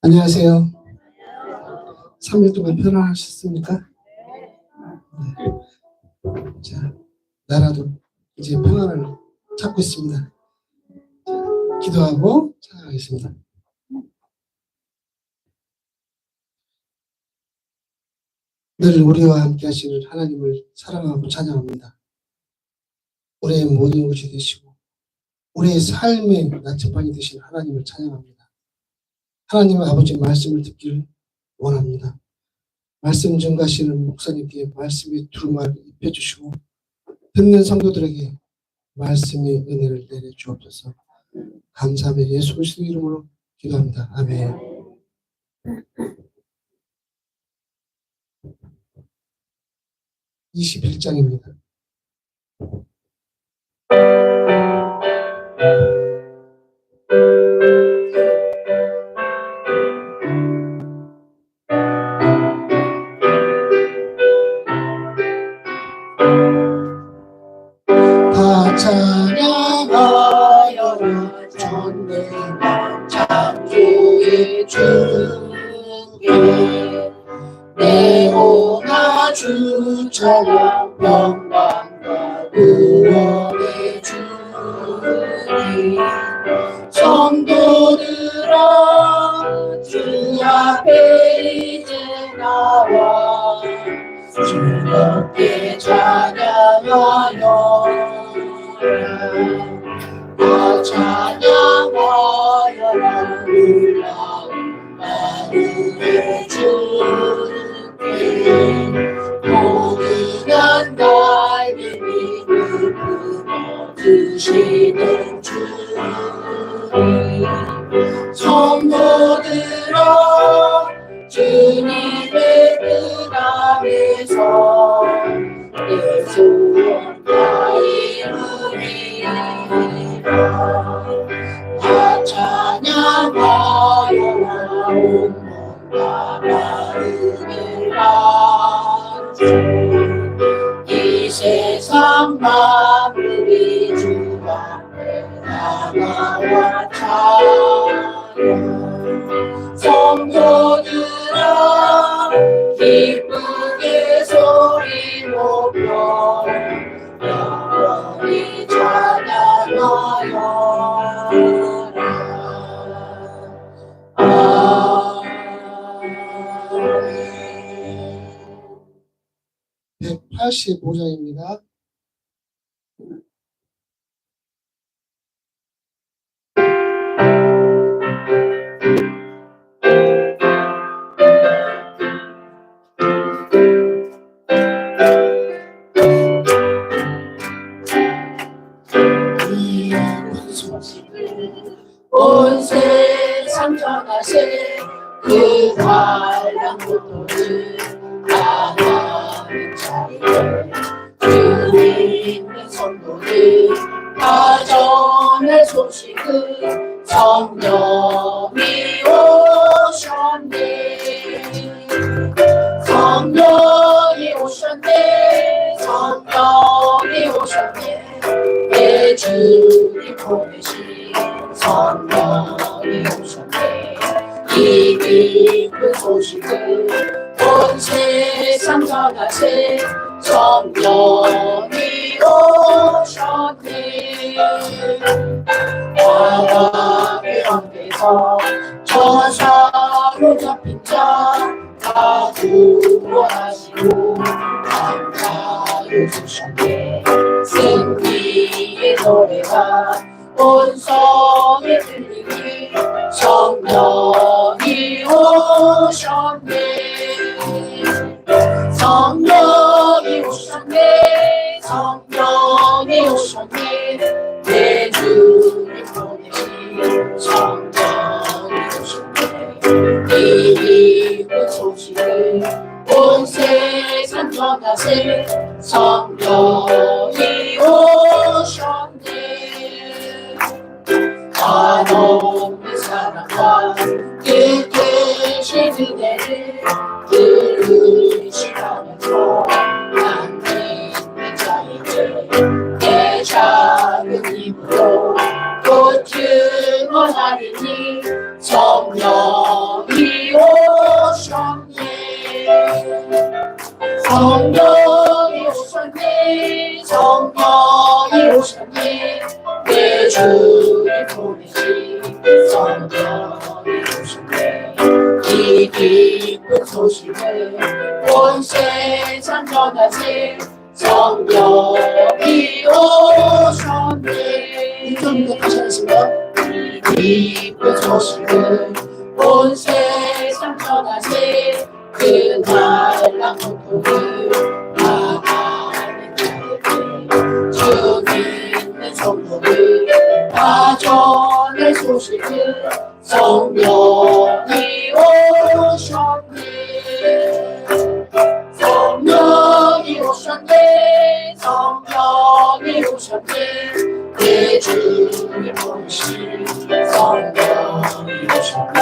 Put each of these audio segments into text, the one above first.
안녕하세요. 3일 동안 편안하셨습니까? 네. 자, 나라도 이제 평안을 찾고 있습니다. 자, 기도하고 찬양하겠습니다. 늘 우리와 함께 하시는 하나님을 사랑하고 찬양합니다. 우리의 모든 것이 되시고 우리의 삶의 나침반이 되신 하나님을 찬양합니다. 하나님 아버지 말씀을 듣기를 원합니다. 말씀 전가하시는 목사님께 말씀의 두루마를 입혀주시고 듣는 성도들에게 말씀의 은혜를 내려주옵소서. 감사하며 예수 그리스도 이름으로 기도합니다. 아멘. (21장입니다) 다 찬양하여라 전능한 창조의 주께 내오나 주 찬양 영광과 구원의 주님 성도들아 주 앞에 이제 나와 즐겁게 찬양하여라 다 찬양하여라 놀라운 나를 주께 모든한 날개 믿음을 얻으시는 주님 성도들아 주님의 뜻 안에서 내 소원 다 이루리라 다 찬양하여라 온몸과 마음을 다하소 이 세상 만물이 주 앞에 나와 찬양 성도들아 기쁘게 소리 높여 영원히 찬양하여라. 아멘. 185장입니다. 온 세상 전하세 그 환난 고통을 당하는 자에게 주 믿는 성도들 다 전할 소식은 성령이 오셨네 성령이 오셨네 성령이 오셨네 내 주님 보내신 성령이 오셨네 이 기쁜 소식을 온 세상 전하세 성령이 오셨네 바람의 앞에서 저사로 잡힌 자 다 구원하시고 감사를 주셨네 승리의 노래가 온 성에 들리니 성령이 오셨네 성령 성령이 오셨네 내 주님 보내신 성령이 오셨네 이 기쁜 소식을 온 세상 전하세 성령이 오셨네 한없는 사랑과 뜻되신 은혜를 들으시라면서 난 믿는 자에게 내 작은 힘으로 곧 증언하리니 성령이 오셨네 성령이 오셨네 성령이 오셨네 내 주님 보내신 성령이 오셨네 이 기쁜 소식을 온 세상 전하세 성령이 오셨네 이쪽부터 다시 하겠습니다 이 기쁜 소식을 온 세상 전하세 그날 고통을 나가는 자에게 주 믿는 성도를 다 전할 소식을 성령이 오셨네 성령이 오셨네 성령이 오셨네 내 주님 보내신 성령이 오셨네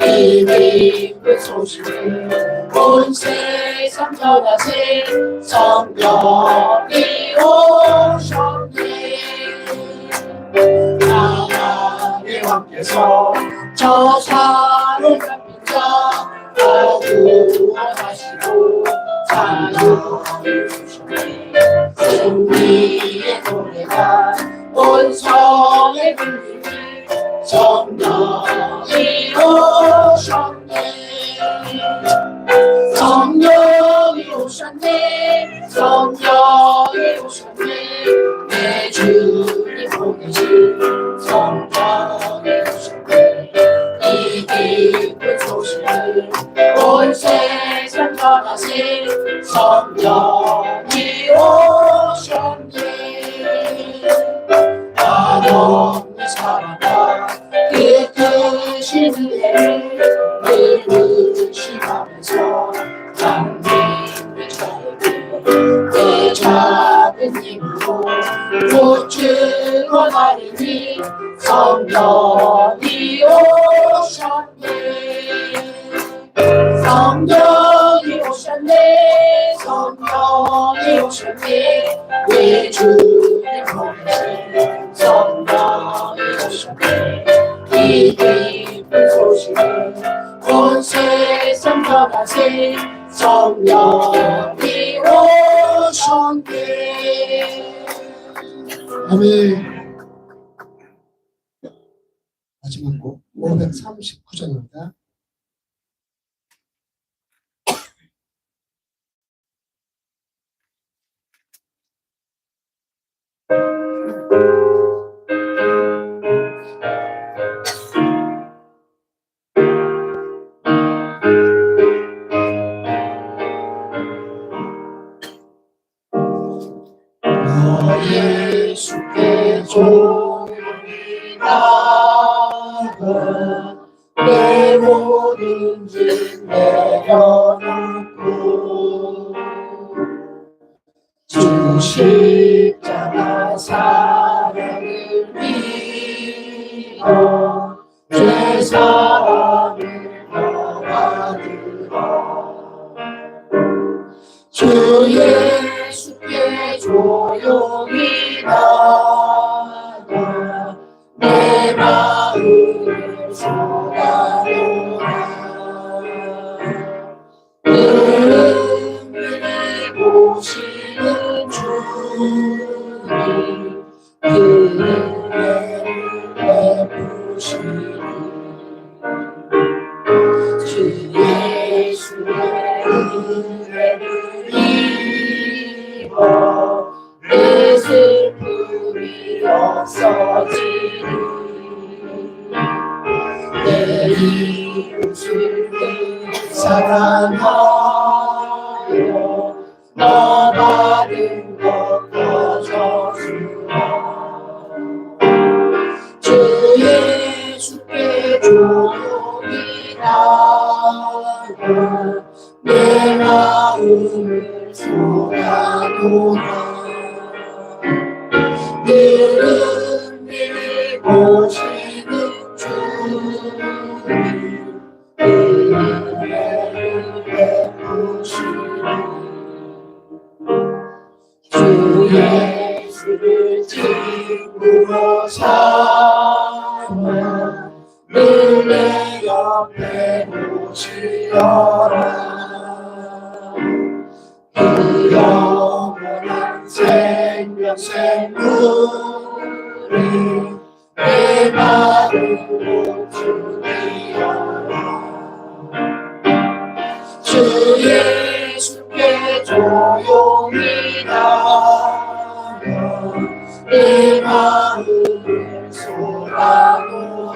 이 기쁜 소식을 온 세상 전하세 성령이 오셨네 하나님 왕께서 저 사로잡힌 자 구원하시고 자유를 주셨네 승리의 노래가 온 성에 들리니 성령이 오셨네 성령이 오셨네 성령이 오셨네 내 주님 보내신 성령이 오셨네 이 기쁜 소식을 온 세상 전하세 성령이 오셨네 한없는 사랑과 뜻되신 은혜를 들으시면서 난 믿는 자에게 내 작은 힘으로 곧 증언하리니 성령이 오셨네 성령이 오셨네 성령이 오셨네 내 주님 보내신 성령이 오셨네 이 기쁜 소식을 온 세상 전하세 성령이 오셨네 아멘 마지막 곡 539장입니다. 예수께 조용히 나가 내 모든 짐 내려놓고 주 십자가 사랑을 믿어 죄사함을 받으라 주 예수께 조용히 나가 내 마음을 쏟아놓으라 은밀히 보시는 주님 그 은혜를 베푸시니 주 예수의 은혜를 입어 내 슬픔이 없어지니 내 이웃을 사랑하여 너 받은 것 소라노라 늘은 미리 보시는 주님 은혜를 베푸시니 주 예수를 친구로 삼아 늘 내 옆에 모시어라 그 영원한 생명샘물을 내 마음으로 주리어라 주 예수께 조용히 나가 내 마음을 쏟아놓아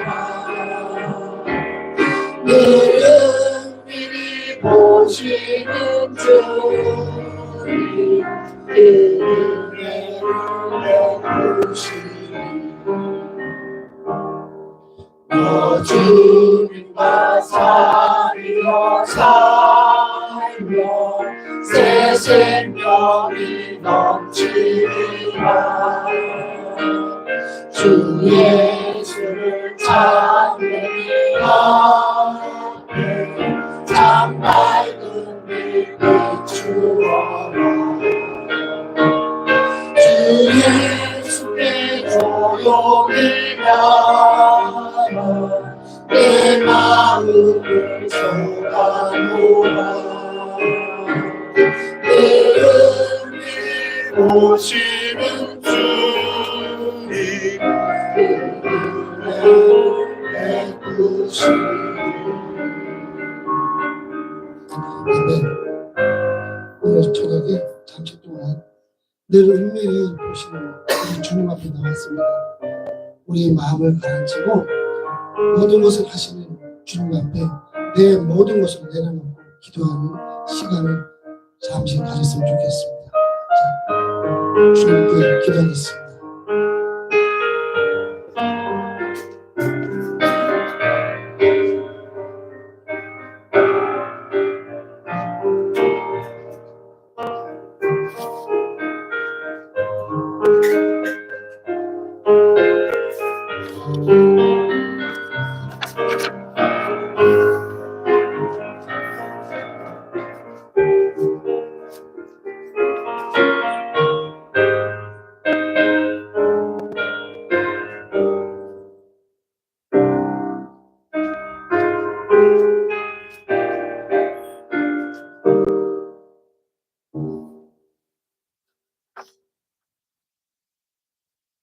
늘은 미리 보시는 주님 은혜를 베푸시니 너 주님과 사리어 살며 새 생명이 넘치리라 주 예수를 찾는 앞에 참 밝은 빛 비추어라 주 예수께 조용히 나가 내 마음을 쏟아놓아 늘은 미리 보시는 주님 은혜를 베푸시니 오늘 저녁에 잠시 동안 늘 은밀히 보시는 우리 주님 앞에 나왔습니다. 우리의 마음을 가라앉히고 모든 것을 하시는 주님 앞에 내 모든 것을 내려놓고 기도하는 시간을 잠시 가졌으면 좋겠습니다. 자, 주님께 기도하겠습니다.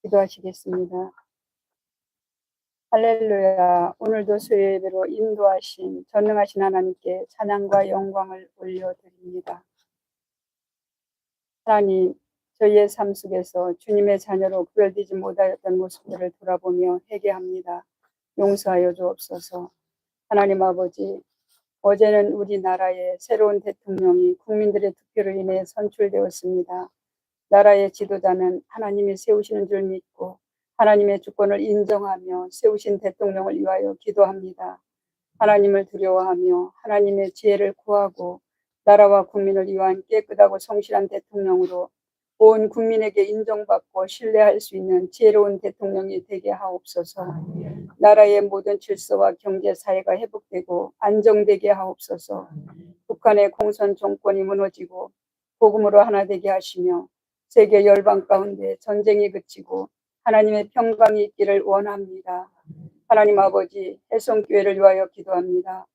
기도하시겠습니다. 할렐루야. 오늘도 수요예배로 인도하신 전능하신 하나님께 찬양과 영광을 올려드립니다. 하나님, 저희의 삶 속에서 주님의 자녀로 구별되지 못하였던 모습들을 돌아보며 회개합니다. 용서하여 주옵소서. 하나님 아버지, 어제는 우리나라의 새로운 대통령이 국민들의 투표로 인해 선출되었습니다. 나라의 지도자는 하나님이 세우시는 줄 믿고 하나님의 주권을 인정하며 세우신 대통령을 위하여 기도합니다. 하나님을 두려워하며 하나님의 지혜를 구하고 나라와 국민을 위한 깨끗하고 성실한 대통령으로 온 국민에게 인정받고 신뢰할 수 있는 지혜로운 대통령이 되게 하옵소서. 나라의 모든 질서와 경제 사회가 회복되고 안정되게 하옵소서. 북한의 공산 정권이 무너지고 복음으로 하나 되게 하시며 세계 열방 가운데 전쟁이 그치고 하나님의 평강이 있기를 원합니다. 하나님 아버지, 해성교회를 위하여 기도합니다.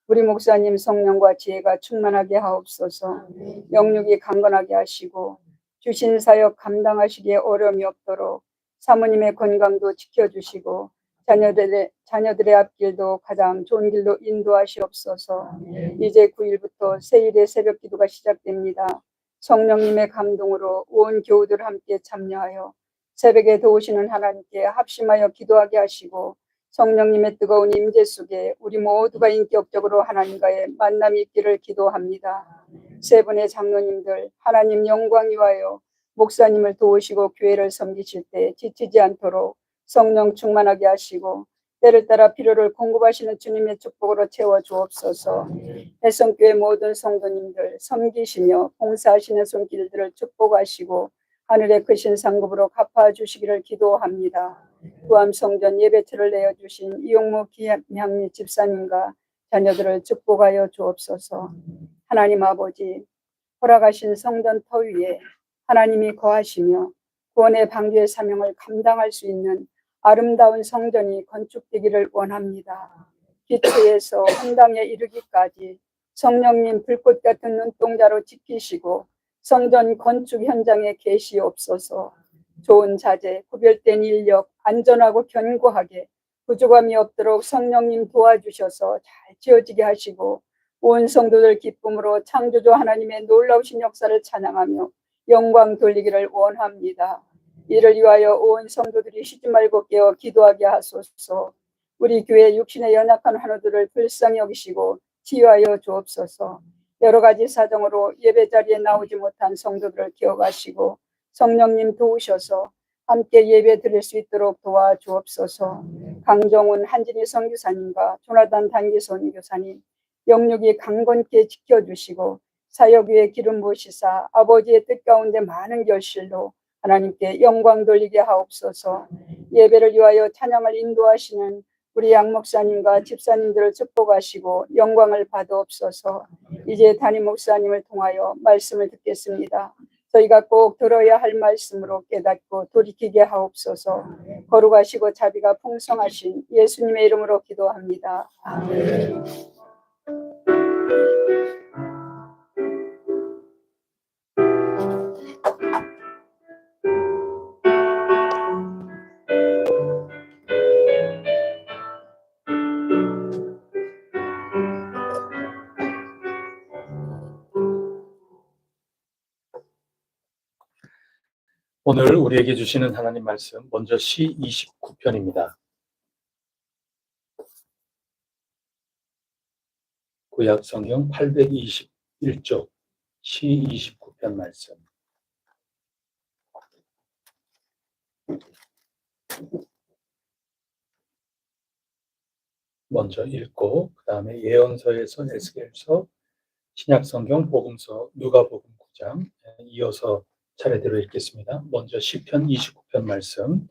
우리 목사님 성령과 지혜가 충만하게 하옵소서. 영육이 강건하게 하시고 주신 사역 감당하시기에 어려움이 없도록 사모님의 건강도 지켜주시고 자녀들의 앞길도 가장 좋은 길로 인도하시옵소서. 이제 9일부터 새일의 새벽 기도가 시작됩니다. 성령님의 감동으로 온 교우들 함께 참여하여 새벽에 도우시는 하나님께 합심하여 기도하게 하시고 성령님의 뜨거운 임재 속에 우리 모두가 인격적으로 하나님과의 만남이 있기를 기도합니다. 세 분의 장로님들 하나님 영광 위하여 목사님을 도우시고 교회를 섬기실 때 지치지 않도록 성령 충만하게 하시고 때를 따라 필요를 공급하시는 주님의 축복으로 채워 주옵소서. 해성교회 모든 성도님들 섬기시며 봉사하시는 손길들을 축복하시고 하늘의 크신 상급으로 갚아주시기를 기도합니다. 구암성전 예배처를 내어주신 이용무 김향미 집사님과 자녀들을 축복하여 주옵소서. 하나님 아버지, 허락하신 성전 터 위에 하나님이 거하시며 구원의 방주의 사명을 감당할 수 있는 아름다운 성전이 건축되기를 원합니다. 기초에서 헌당에 이르기까지 성령님 불꽃 같은 눈동자로 지키시고 성전 건축 현장에 계시옵소서. 좋은 자재, 구별된 인력, 안전하고 견고하게 부족함이 없도록 성령님 도와주셔서 잘 지어지게 하시고 온 성도들 기쁨으로 창조주 하나님의 놀라우신 역사를 찬양하며 영광 돌리기를 원합니다. 이를 위하여 온 성도들이 쉬지 말고 깨어 기도하게 하소서. 우리 교회 육신의 연약한 환우들을 불쌍히 여기시고 치유하여 주옵소서. 여러 가지 사정으로 예배 자리에 나오지 못한 성도들을 기억하시고 성령님 도우셔서 함께 예배 드릴 수 있도록 도와주옵소서. 강정훈 한진희 선교사님과 조나단 단기선 교사님 영육이 강건케 지켜주시고 사역 위에 기름 부으시사 아버지의 뜻 가운데 많은 결실로 하나님께 영광 돌리게 하옵소서. 예배를 위하여 찬양을 인도하시는 우리 양 목사님과 집사님들을 축복하시고 영광을 받으옵소서. 이제 담임 목사님을 통하여 말씀을 듣겠습니다. 저희가 꼭 들어야 할 말씀으로 깨닫고 돌이키게 하옵소서. 거룩하시고 자비가 풍성하신 예수님의 이름으로 기도합니다. 아멘. 오늘 우리에게 주시는 하나님 말씀, 먼저 시 29편입니다. 구약 성경 821쪽 시 29편 말씀. 먼저 읽고 그 다음에 예언서에서 에스겔서, 신약성경 복음서, 누가복음 9장 이어서 차례대로 읽겠습니다. 먼저 시편 29편 말씀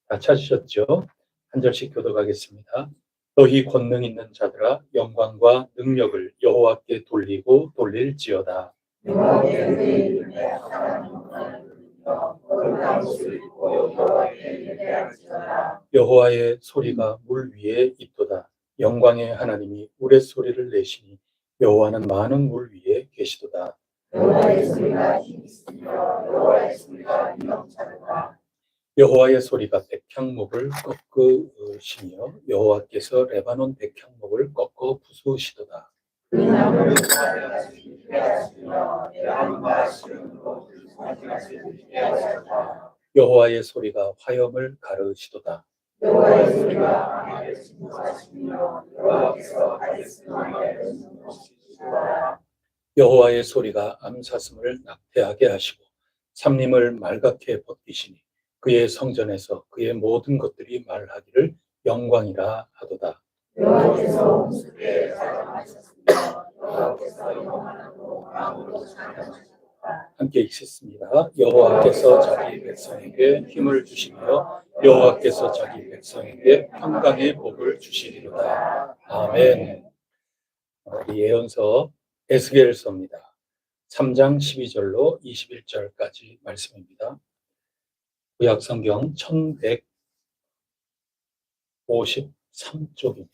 다 찾으셨죠? 한 절씩 교독하겠습니다. 너희 권능 있는 자들아 영광과 능력을 여호와께 돌리고 돌릴지어다. 여호와의 소리가 물 위에 있도다. 영광의 하나님이 우레소리를 내시니 여호와는 많은 물 위에 계시도다. 여호와의 소리가 백향목을 꺾으시며 여호와께서 레바논 백향목을 꺾어 부수시도다. 여호와의 소리가 화염을 가르시도다. 여호와의 소리가 암사슴을 낙태하게 하시고 삼림을 말갛게 벗기시니 그의 성전에서 그의 모든 것들이 말하기를 영광이라 하도다. 함께 읽겠습니다. 여호와께서 자기 백성에게 힘을 주시며 여호와께서 자기 백성에게 평강의 복을 주시리로다. 아멘. 우리 예언서 에스겔서입니다. 3장 12절로 21절까지 말씀입니다. 구약 성경 1153쪽입니다.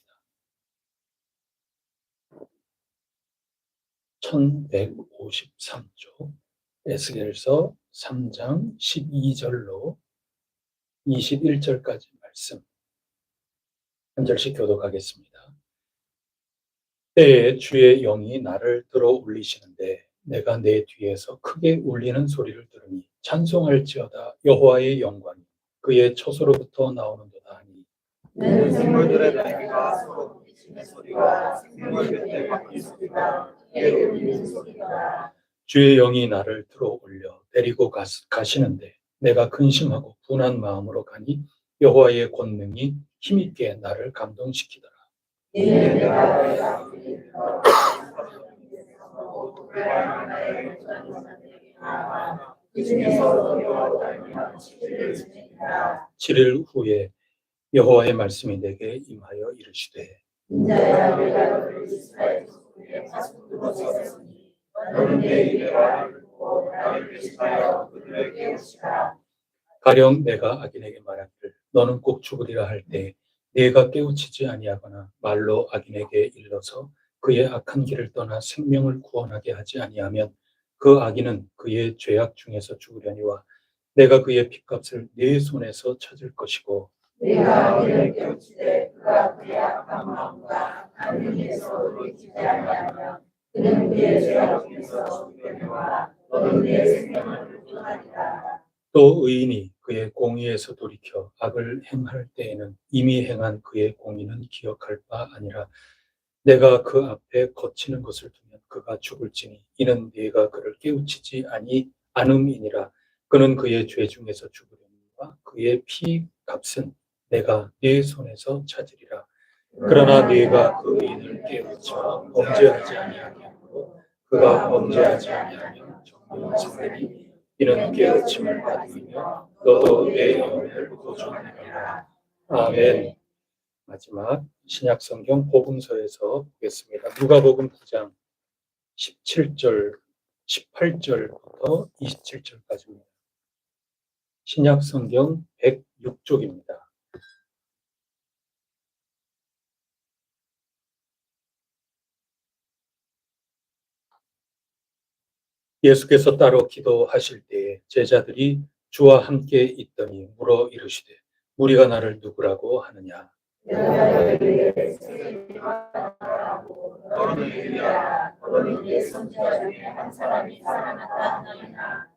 1153쪽 에스겔서 3장 12절로 21절까지 말씀 한 절씩 교독하겠습니다. 때에 주의 영이 나를 들어 올리시는데 내가 내 뒤에서 크게 울리는 소리를 들으니 찬송할지어다. 여호와의 영광이 그의 처소로부터 나오는도다 하니 생물들의 날개가 서로 부딪히는 소리와 생물 곁에 바퀴 소리가 때에 울리는 소리가 주의 영이 나를 들어 올려 데리고 가시는데 내가 근심하고 분한 마음으로 가니 여호와의 권능이 힘있게 나를 감동시키더라. 칠일 후에 여호와의 말씀이 내게 임하여 이르시되 가령 내가 악인에게 말하기를 너는 꼭 죽으리라 할 때 네가 깨우치지 아니하거나 말로 악인에게 일러서 그의 악한 길을 떠나 생명을 구원하게 하지 아니하면 그 악인은 그의 죄악 중에서 죽으려니와 내가 그의 핏값을 네 손에서 찾을 것이고 내가 그를 깨우치되 그가 그의 악한 마음과 하느님께서 돌이키지 아니하면 그는 그의 죄악 중에서 죽으려니와 너는 내 생명을 구원하리라. 또 의인이 그의 공의에서 돌이켜 악을 행할 때에는 이미 행한 그의 공의는 기억할 바 아니라 내가 그 앞에 거치는 것을 두면 그가 죽을지니 이는 네가 그를 깨우치지 않음이니라. 그는 그의 죄 중에서 죽으려니와 그의 피 값은 내가 네 손에서 찾으리라. 그러나 네가 그 의인을 깨우쳐 범죄하지 아니하게 하고 그가 범죄하지 아니하면 정령 성되니 이는 깨우침을 받으며 너도 내 영혼을 구원하리라. 아멘. 마지막 신약 성경 복음서에서 보겠습니다. 누가복음 9장 18절부터 27절까지입니다. 신약 성경 106쪽입니다. 예수께서 따로 기도하실 때에 제자들이 주와 함께 있더니 물어 이르시되 무리가 나를 누구라고 하느냐.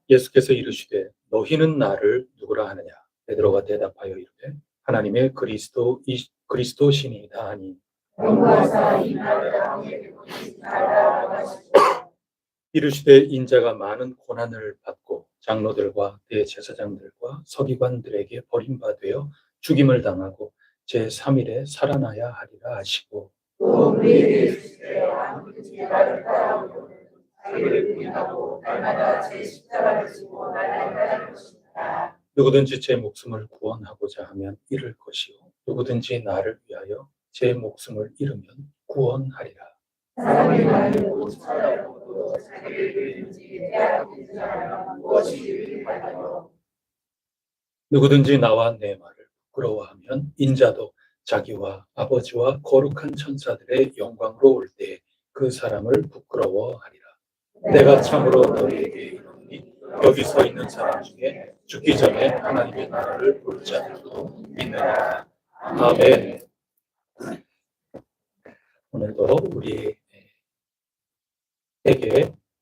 예수께서 이르시되 너희는 나를 누구라 하느냐. 베드로가 대답하여 이르되 하나님의 그리스도시니이다 하니 이르시되 인자가 많은 고난을 받고 장로들과 대제사장들과 서기관들에게 버림받아 죽임을 당하고 제3일에 살아나야 하리라 하시고 또 우리에게 이르시되 아무든지 나를 따라오려면 자기를 부인하고 날마다 제 십자가를 지고 나를 따를 것이다. 누구든지 제 목숨을 구원하고자 하면 잃을 것이요 누구든지 나를 위하여 제 목숨을 잃으면 구원하리라. 사람이 나를 못 찾아오고 자기를 부인지 대하지 않으면 무엇이 유익하리요. 누구든지 나와 내 말을 부끄러워하면 인자도 자기와 아버지와 거룩한 천사들의 영광으로 올 때 그 사람을 부끄러워하리라. 내가 참으로 너희에게 이르노니 여기 서 있는 사람 중에 죽기 전에 하나님의 나라를 볼 자들도 있느니라. 아멘. 오늘도 우리에게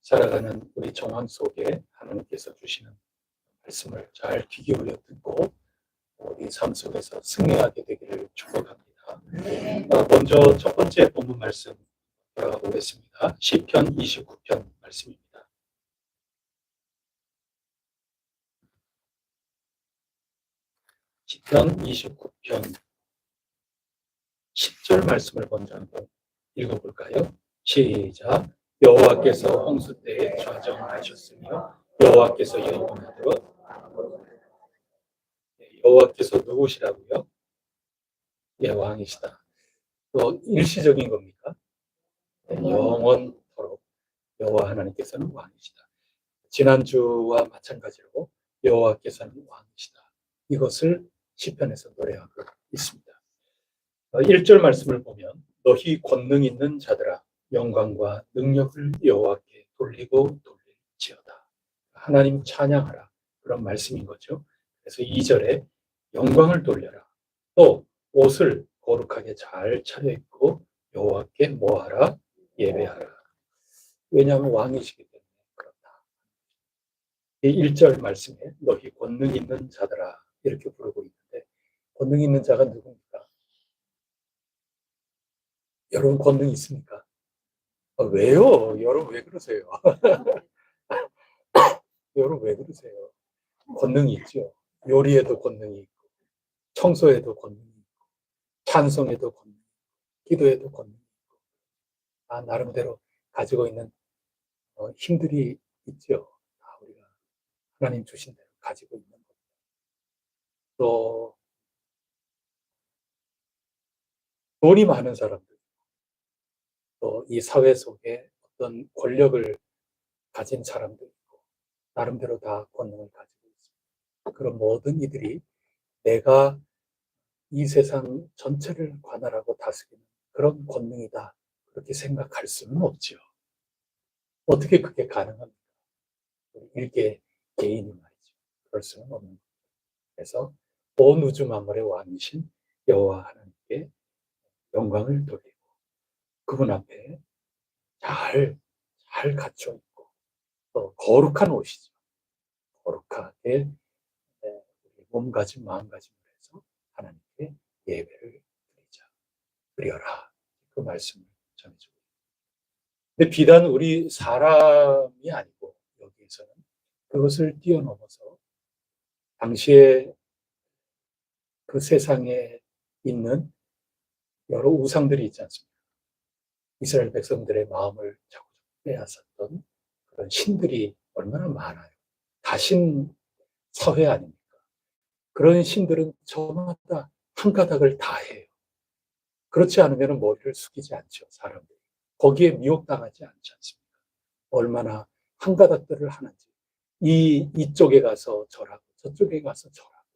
살아가는 우리 정황 속에 하나님께서 주시는 말씀을 잘 귀 기울여 듣고 우리 삶 속에서 승리하게 되기를 축복합니다. 먼저 첫 번째 본문 말씀 돌아가 보겠습니다. 시편 29편 말씀입니다. 시편 29편 10절 말씀을 먼저 한번 읽어볼까요? 시작. 여호와께서 홍수 때에 좌정하셨으며 여호와께서 영원하도록 여호와께서 누구시라고요? 예, 왕이시다. 또 일시적인 겁니까? 영원토록 여호와 하나님께서는 왕이시다. 지난주와 마찬가지로 여호와께서는 왕이시다. 이것을 시편에서 노래하고 있습니다. 1절 말씀을 보면 너희 권능 있는 자들아 영광과 능력을 여호와께 돌리고 돌릴지어다. 하나님 찬양하라. 그런 말씀인 거죠. 그래서 2절에 영광을 돌려라. 또 옷을 거룩하게 잘 차려입고 여호와께 뭐하라? 예배하라. 왜냐하면 왕이시기 때문에 그렇다. 이 1절 말씀에 너희 권능 있는 자들아 이렇게 부르고 있는데 권능 있는 자가 누굽니까? 여러분 권능 있습니까? 왜요? 여러분 왜 그러세요? 여러분 왜 그러세요? 권능이 있죠. 요리에도 권능이 있고 청소에도 권능이 있고 찬송에도 권능이 있고, 기도에도 권능이 있고, 나름대로 가지고 있는 힘들이 있죠. 우리가 하나님 주신 대로 가지고 있는 것. 또 돈이 많은 사람들, 또 이 사회 속에 어떤 권력을 가진 사람들 있고, 나름대로 다 권능을 가지고 있습니다. 그런 모든 이들이 내가 이 세상 전체를 관할하고 다스리는 그런 권능이다, 그렇게 생각할 수는 없죠. 어떻게 그게 가능합니까? 일개 개인이 말이죠. 그럴 수는 없는 거예요. 그래서 온 우주 만물의 왕이신 여호와 하나님께 영광을 돌리고 그분 앞에 잘 갖춰 있고 또 거룩한 옷이죠. 거룩하게 몸가짐 마음가짐을 해서 하나님께 예배를 드려라. 그 말씀을 전해주고. 근데 비단 우리 사람이 아니고 여기에서는 그것을 뛰어넘어서 당시에 그 세상에 있는 여러 우상들이 있지 않습니까? 이스라엘 백성들의 마음을 자꾸 빼앗았던 그런 신들이 얼마나 많아요. 다신 사회 아닙니까? 그런 신들은 저마다 한 가닥을 다 해요. 그렇지 않으면 머리를 숙이지 않죠, 사람들이. 거기에 미혹당하지 않지 않습니까? 얼마나 한 가닥들을 하는지. 이쪽에 가서 절하고 저쪽에 가서 절하고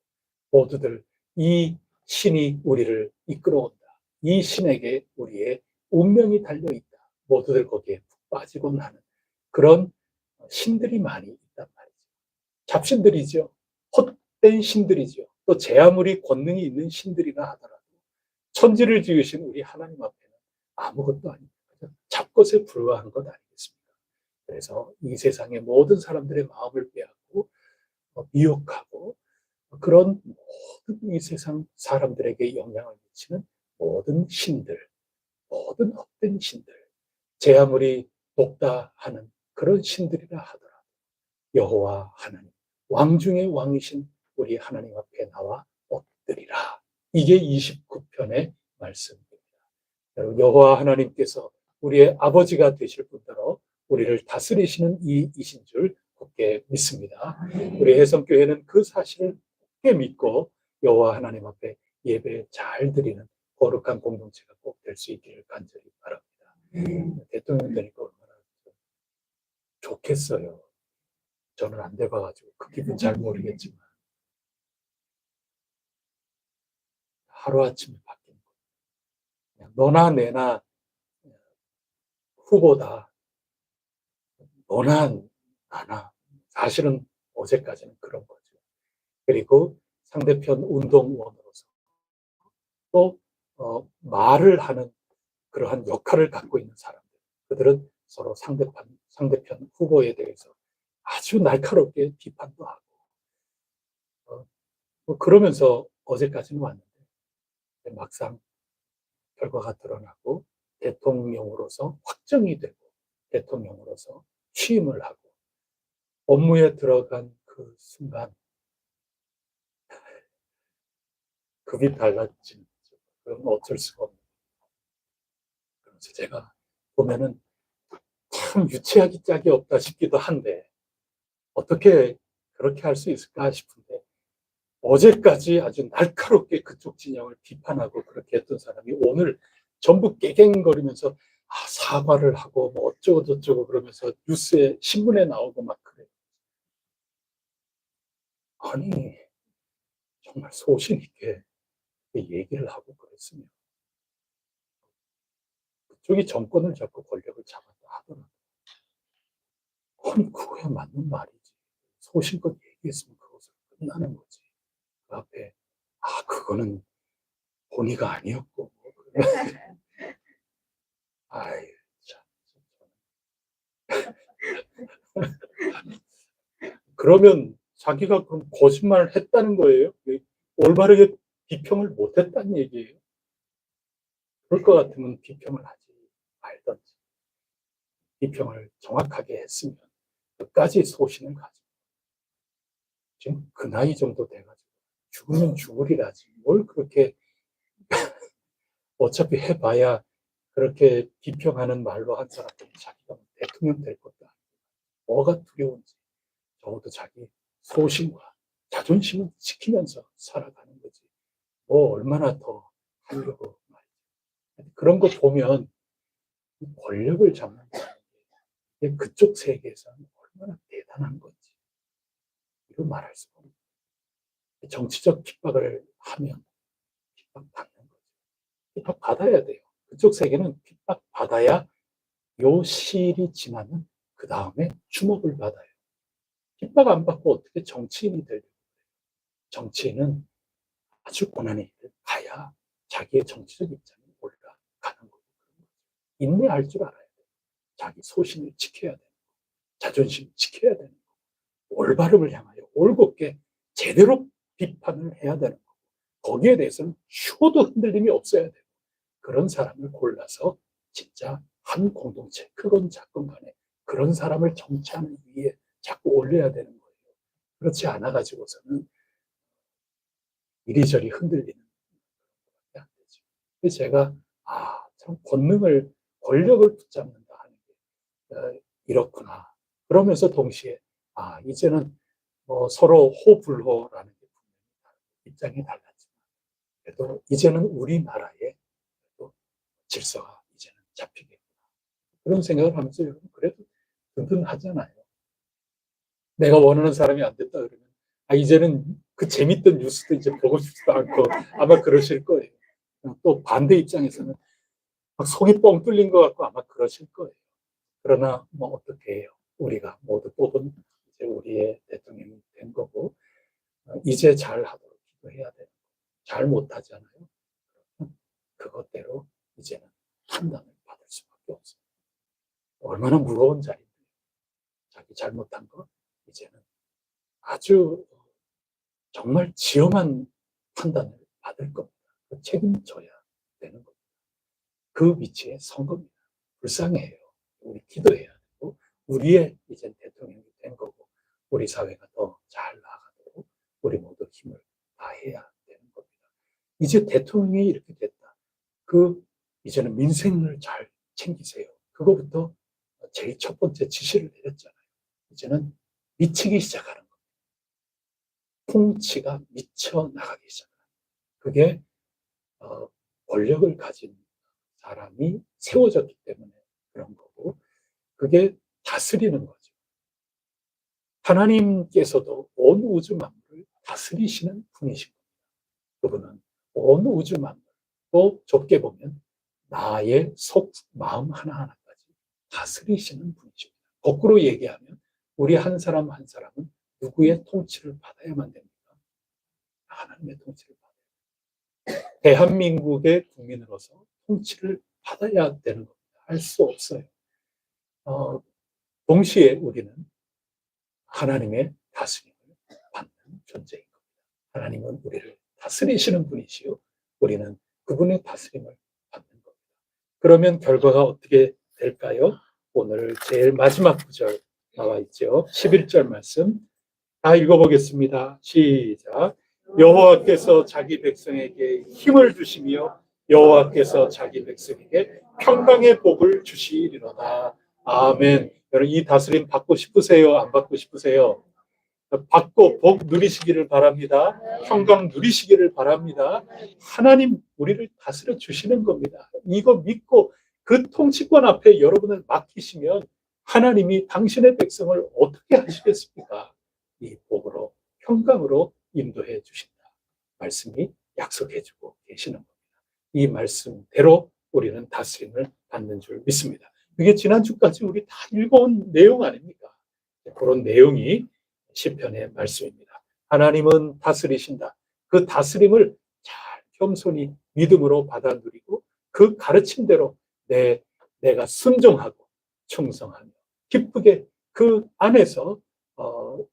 모두들 이 신이 우리를 이끌어온다. 이 신에게 우리의 운명이 달려있다. 모두들 거기에 푹 빠지곤 하는 그런 신들이 많이 있단 말이죠. 잡신들이죠. 헛된 신들이죠. 또 제 아무리 권능이 있는 신들이라 하더라도 천지를 지으신 우리 하나님 앞에는 아무것도 아닙니다. 잡것에 불과한 것 아니겠습니까? 그래서 이 세상의 모든 사람들의 마음을 빼앗고 미혹하고 그런 모든 이 세상 사람들에게 영향을 미치는 모든 신들, 모든 헛된 신들, 제 아무리 높다 하는 그런 신들이라 하더라도 여호와 하나님, 왕 중의 왕이신 우리 하나님 앞에 나와 엎드리라. 이게 29편의 말씀입니다. 여러분, 여호와 하나님께서 우리의 아버지가 되실 분더러 우리를 다스리시는 이이신 줄 굳게 믿습니다. 우리 해성교회는 그 사실을 굳게 믿고 여호와 하나님 앞에 예배 잘 드리는 거룩한 공동체가 꼭 될 수 있기를 간절히 바랍니다. 대통령 되니까 얼마나 좋겠어요. 저는 안 돼봐가지고 그 기분 잘 모르겠지만 하루아침에 바뀐 거예요. 너나 내나 후보다. 너나 나나. 사실은 어제까지는 그런 거죠. 그리고 상대편 운동원으로서 또 말을 하는 그러한 역할을 갖고 있는 사람들, 그들은 서로 상대편 후보에 대해서 아주 날카롭게 비판도 하고 그러면서 어제까지는 왔는데 막상 결과가 드러나고 대통령으로서 확정이 되고 대통령으로서 취임을 하고 업무에 들어간 그 순간 급이 달라진 거죠. 그건 어쩔 수가 없는 거예요. 그래서 제가 보면은 참 유치하기 짝이 없다 싶기도 한데 어떻게 그렇게 할 수 있을까 싶은데 어제까지 아주 날카롭게 그쪽 진영을 비판하고 그렇게 했던 사람이 오늘 전부 깨갱거리면서 사과를 하고 뭐 어쩌고 저쩌고 그러면서 뉴스에 신문에 나오고 막 그래요. 아니 정말 소신 있게 얘기를 하고 그랬으면 그쪽이 정권을 잡고 권력을 잡았다 하더라도 아니 그거야 맞는 말이지. 소신껏 얘기했으면 그것으로 끝나는 거지. 그 앞에 그거는 본의가 아니었고 아이 참 그러면 자기가 그럼 거짓말을 했다는 거예요? 올바르게 비평을 못했다는 얘기예요? 그럴 것 같으면 비평을 하지 말던지 비평을 정확하게 했으면 끝까지 소신을 가지고 지금 그 나이 정도 돼가지고 죽으면 죽으리라지 뭘 그렇게 어차피 해봐야 그렇게 비평하는 말로 한 사람들이 자기가 대통령 될 것도 아니고 뭐가 두려운지 적어도 자기 소신과 자존심을 지키면서 살아가는 거지. 뭐 얼마나 더 하려고 말이야. 그런 거 보면 권력을 잡는 게 그쪽 세계에서는 얼마나 대단한 건지 이런 말할 수가 없는 거예요. 정치적 핍박을 하면 핍박받는 거죠. 핍박받아야 돼요. 그쪽 세계는 핍박받아야 요 시일이 지나면 그 다음에 주목을 받아요. 핍박 안 받고 어떻게 정치인이 되려고 해요. 정치인은 아주 고난의 길을 가야 자기의 정치적 입장이 올라가는 거고 인내할 줄 알아야 돼요. 자기 소신을 지켜야 돼요. 자존심을 지켜야 되는 거고 올바름을 향하여 올곧게 제대로 비판을 해야 되는 거고 거기에 대해서는 휴고도 흔들림이 없어야 돼요. 그런 사람을 골라서 진짜 한 공동체 크건 작건 간에 그런 사람을 정치하는 위에 자꾸 올려야 되는 거예요. 그렇지 않아 가지고서는 이리저리 흔들리는 것밖에 안 되죠. 그래서 제가 참 권력을 붙잡는다 하는 게 이렇구나. 그러면서 동시에 이제는 서로 호불호라는 게 입장이 달랐지만 그래도 이제는 우리나라의 질서가 이제는 잡히겠구나. 그런 생각을 하면서 여러분 그래도 든든하잖아요. 내가 원하는 사람이 안 됐다 그러면 이제는 그 재밌던 뉴스도 이제 보고 싶지도 않고 아마 그러실 거예요. 또 반대 입장에서는 막 속이 뻥 뚫린 것 같고 아마 그러실 거예요. 그러나 뭐 어떻게 해요? 우리가 모두 뽑은 이제 우리의 대통령이 된 거고 이제 잘하도록 기도해야 돼요. 잘 못하잖아요. 그것대로 이제는 판단을 받을 수밖에 없어요. 얼마나 무거운 자리인데 자기 잘못한 거 이제는 아주 정말 지엄한 판단을 받을 겁니다. 책임져야 되는 겁니다. 그 위치에 선 겁니다. 불쌍해요. 우리 기도해야 되고 우리의 이제 대통령이 된 거고 우리 사회가 더 잘 나아가도록 우리 모두 힘을 다해야 되는 겁니다. 이제 대통령이 이렇게 됐다. 이제는 민생을 잘 챙기세요. 그거부터 제일 첫 번째 지시를 내렸잖아요. 이제는 미치기 시작하는 겁니다. 통치가 미쳐 나가기 시작하는 그게 권력을 가진 사람이 세워졌기 때문에 그런 거고 그게 다스리는 거죠. 하나님께서도 온 우주 만물을 다스리시는 분이신 겁니다. 그분은 온 우주 만물 또 좁게 보면 나의 속 마음 하나하나까지 다스리시는 분이십니다. 거꾸로 얘기하면 우리 한 사람 한 사람은 누구의 통치를 받아야만 됩니까? 하나님의 통치를 받아야 됩니다. 대한민국의 국민으로서 통치를 받아야 되는 겁니다. 할 수 없어요. 동시에 우리는 하나님의 다스림을 받는 존재인 겁니다. 하나님은 우리를 다스리시는 분이시요. 우리는 그분의 다스림을 받는 겁니다. 그러면 결과가 어떻게 될까요? 오늘 제일 마지막 구절 나와 있죠. 11절 말씀 다 읽어보겠습니다. 시작. 여호와께서 자기 백성에게 힘을 주시며 여호와께서 자기 백성에게 평강의 복을 주시리로다. 아멘. 여러분 이 다스림 받고 싶으세요? 안 받고 싶으세요? 받고 복 누리시기를 바랍니다. 평강 누리시기를 바랍니다. 하나님 우리를 다스려 주시는 겁니다. 이거 믿고 그 통치권 앞에 여러분을 맡기시면 하나님이 당신의 백성을 어떻게 하시겠습니까? 이 복으로 평강으로 인도해 주신다. 말씀이 약속해주고 계시는 겁니다. 이 말씀대로 우리는 다스림을 받는 줄 믿습니다. 그게 지난주까지 우리 다 읽어온 내용 아닙니까? 그런 내용이 시편의 말씀입니다. 하나님은 다스리신다. 그 다스림을 잘 겸손히 믿음으로 받아 누리고 그 가르침대로 내가 순종하고 충성하며 기쁘게 그 안에서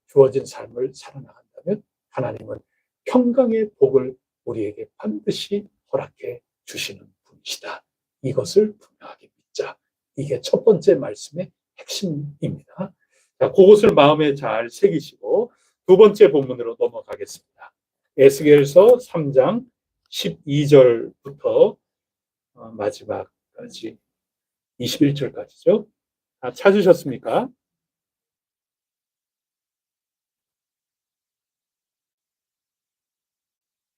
주어진 삶을 살아나간다면 하나님은 평강의 복을 우리에게 반드시 허락해 주시는 분이시다. 이것을 분명하게 믿자. 이게 첫 번째 말씀의 핵심입니다. 자, 그것을 마음에 잘 새기시고 두 번째 본문으로 넘어가겠습니다. 에스겔서 3장 12절부터 마지막까지 21절까지죠. 다 찾으셨습니까?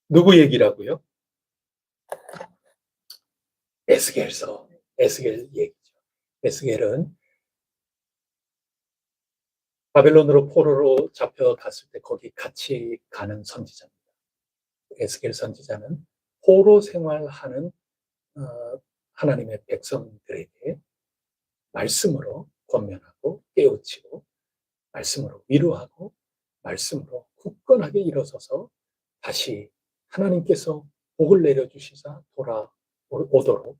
누구 얘기라고요? 에스겔서, 에스겔 얘기죠. 에스겔은 바벨론으로 포로로 잡혀갔을 때 거기 같이 가는 선지자입니다. 에스겔 선지자는 포로 생활하는 하나님의 백성들에게 말씀으로 권면하고 깨우치고 말씀으로 위로하고 말씀으로 굳건하게 일어서서 다시 하나님께서 복을 내려주시사 돌아오도록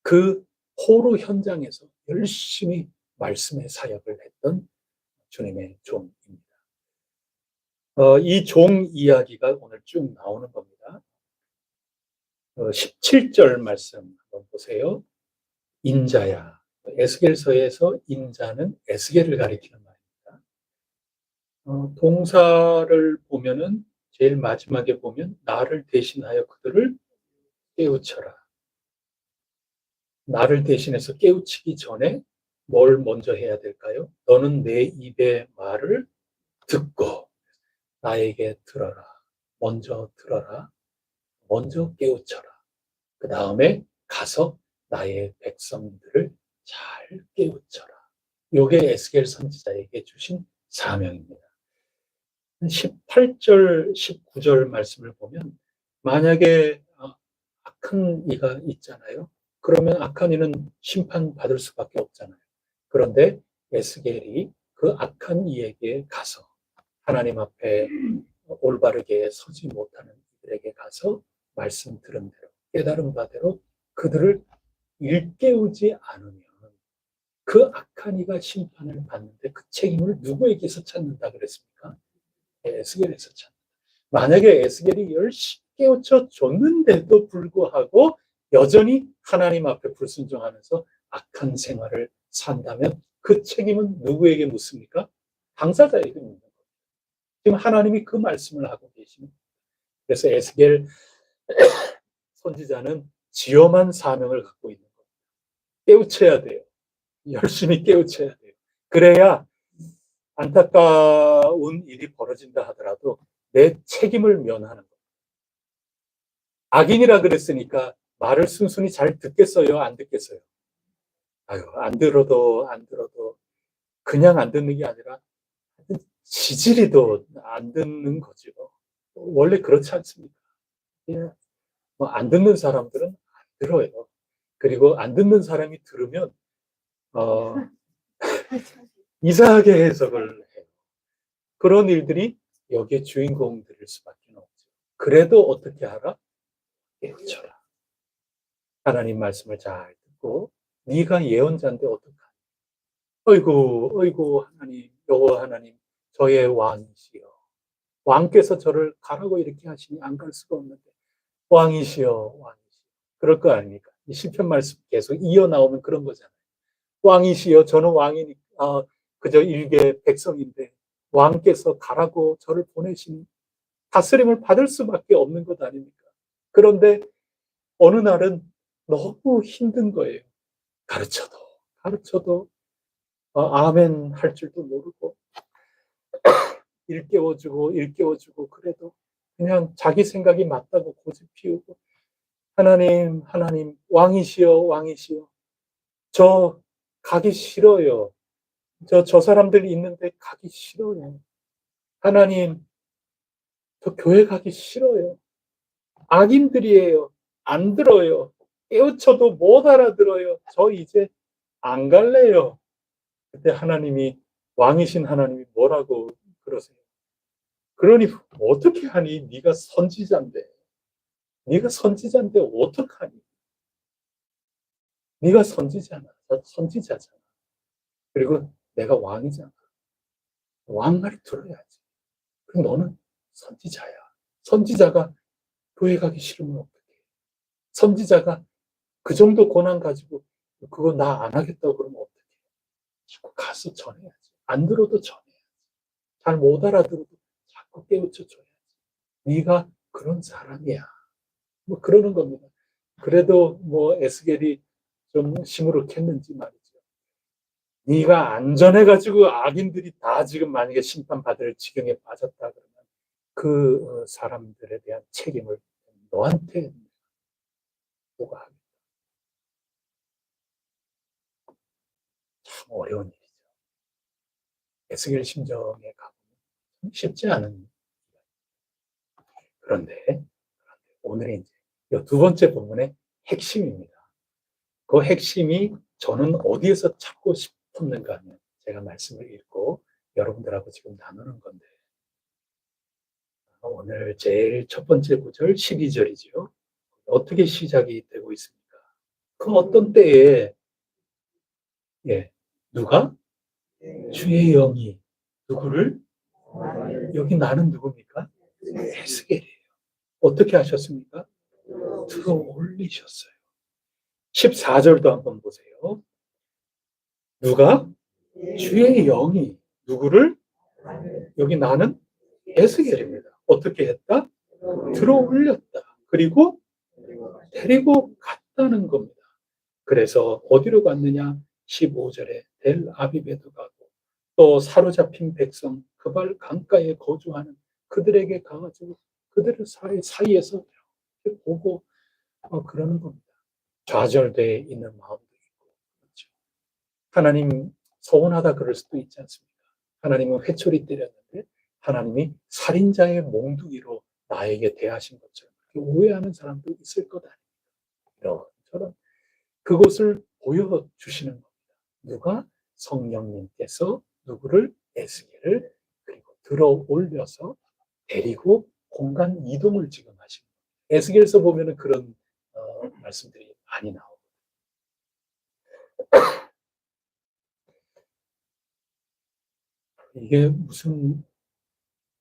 그 포로 현장에서 열심히 말씀의 사역을 했던 주님의 종입니다. 이 종 이야기가 오늘 쭉 나오는 겁니다. 17절 말씀 한번 보세요. 인자야. 에스겔서에서 인자는 에스겔을 가리키는 말입니다. 동사를 보면은 제일 마지막에 보면 나를 대신하여 그들을 깨우쳐라. 나를 대신해서 깨우치기 전에 뭘 먼저 해야 될까요? 너는 내 입의 말을 듣고 나에게 들어라. 먼저 들어라. 먼저 깨우쳐라. 그 다음에 가서 나의 백성들을 잘 깨우쳐라. 이게 에스겔 선지자에게 주신 사명입니다. 18절, 19절 말씀을 보면 만약에 악한 이가 있잖아요. 그러면 악한 이는 심판받을 수밖에 없잖아요. 그런데 에스겔이 그 악한 이에게 가서 하나님 앞에 올바르게 서지 못하는 이들에게 가서 말씀 들은 대로 깨달은 바대로 그들을 일깨우지 않으면 그 악한 이가 심판을 받는데 그 책임을 누구에게서 찾는다 그랬습니까? 에스겔에서 찾는다. 만약에 에스겔이 열심히 깨우쳐 줬는데도 불구하고 여전히 하나님 앞에 불순종하면서 악한 생활을 산다면 그 책임은 누구에게 묻습니까? 당사자에게 묻는 거예요. 지금 하나님이 그 말씀을 하고 계십니다. 그래서 에스겔 선지자는 지엄한 사명을 갖고 있는 거예요. 깨우쳐야 돼요. 열심히 깨우쳐야 돼요. 그래야 안타까운 일이 벌어진다 하더라도 내 책임을 면하는 거예요. 악인이라 그랬으니까 말을 순순히 잘 듣겠어요? 안 듣겠어요? 아유, 안 들어도 그냥 안 듣는 게 아니라 지지리도 안 듣는 거죠. 원래 그렇지 않습니까? 안 듣는 사람들은 안 들어요. 그리고 안 듣는 사람이 들으면 이상하게 해석을 해요. 그런 일들이 여기에 주인공들일 수밖에 없죠. 그래도 어떻게 하라? 깨우쳐라. 하나님 말씀을 잘 듣고 네가 예언자인데 어떡하니? 어이구 하나님, 여호와 하나님, 저의 왕이시여. 왕께서 저를 가라고 이렇게 하시니 안 갈 수가 없는데 왕이시여. 그럴 거 아닙니까? 이 시편 말씀 계속 이어나오면 그런 거잖아요. 왕이시여, 저는 왕이니 그저 일개 백성인데 왕께서 가라고 저를 보내시니 다스림을 받을 수밖에 없는 것 아닙니까? 그런데 어느 날은 너무 힘든 거예요. 가르쳐도 아멘 할 줄도 모르고 일깨워주고 그래도 그냥 자기 생각이 맞다고 고집 피우고 하나님 왕이시여 저 가기 싫어요. 저 사람들이 있는데 가기 싫어요. 하나님 저 교회 가기 싫어요. 악인들이에요. 안 들어요. 깨우쳐도 못 알아들어요. 저 이제 안 갈래요. 그때 하나님이 왕이신 하나님이 뭐라고 그러세요? 그러니 어떻게 하니? 네가 선지자인데 어떡하니? 네가 선지자잖아. 그리고 내가 왕이잖아. 왕 말 들어야지. 그럼 너는 선지자야. 선지자가 교회 가기 싫으면 어떡해? 선지자가 그 정도 권한 가지고 그거 나 안 하겠다고 그러면 어떡해? 자꾸 가서 전해야지. 안 들어도 전해야지. 잘 못 알아들어도 자꾸 깨우쳐 줘야지. 네가 그런 사람이야. 뭐 그러는 겁니다. 그래도 뭐 에스겔이 좀 시무룩했는지 말이죠. 네가 안전해가지고 악인들이 다 지금 만약에 심판받을 지경에 빠졌다 그러면 그 사람들에 대한 책임을 너한테 부과하겠다. 참 어려운 일이죠. 에스겔 심정에 가보면 쉽지 않은. 그런데 오늘의 이제 두 번째 본문의 핵심입니다. 그 핵심이 저는 어디에서 찾고 싶었는가 하면 제가 말씀을 읽고 여러분들하고 지금 나누는 건데, 오늘 제일 첫 번째 구절 12절이죠. 어떻게 시작이 되고 있습니까? 그 어떤 때에 누가? 주의 영이 누구를? 여기 나는 누굽니까? 에스겔이에요. 어떻게 하셨습니까? 들어 올리셨어요. 14절도 한번 보세요. 누가? 주의 영이 누구를? 여기 나는 에스겔입니다. 어떻게 했다? 들어 올렸다. 그리고 데리고 갔다는 겁니다. 그래서 어디로 갔느냐? 15절에 델 아비베도 가고, 또 사로잡힌 백성 그발 강가에 거주하는 그들에게 가가지고 그들의 사이에서 이렇게 보고 그러는 겁니다. 좌절되어 있는 마음도 있고, 그렇죠. 하나님 서운하다 그럴 수도 있지 않습니까? 하나님은 회초리 때렸는데 하나님이 살인자의 몽둥이로 나에게 대하신 것처럼 오해하는 사람도 있을 것 아닙니까? 이런저런 그것을 보여주시는 겁니다. 누가? 성령님께서 누구를? 에스겔을 그리고 들어 올려서 데리고 공간 이동을 지금 하시는 겁니다. 에스겔서 보면은 그런 말씀들이 많이 나오고. 이게 무슨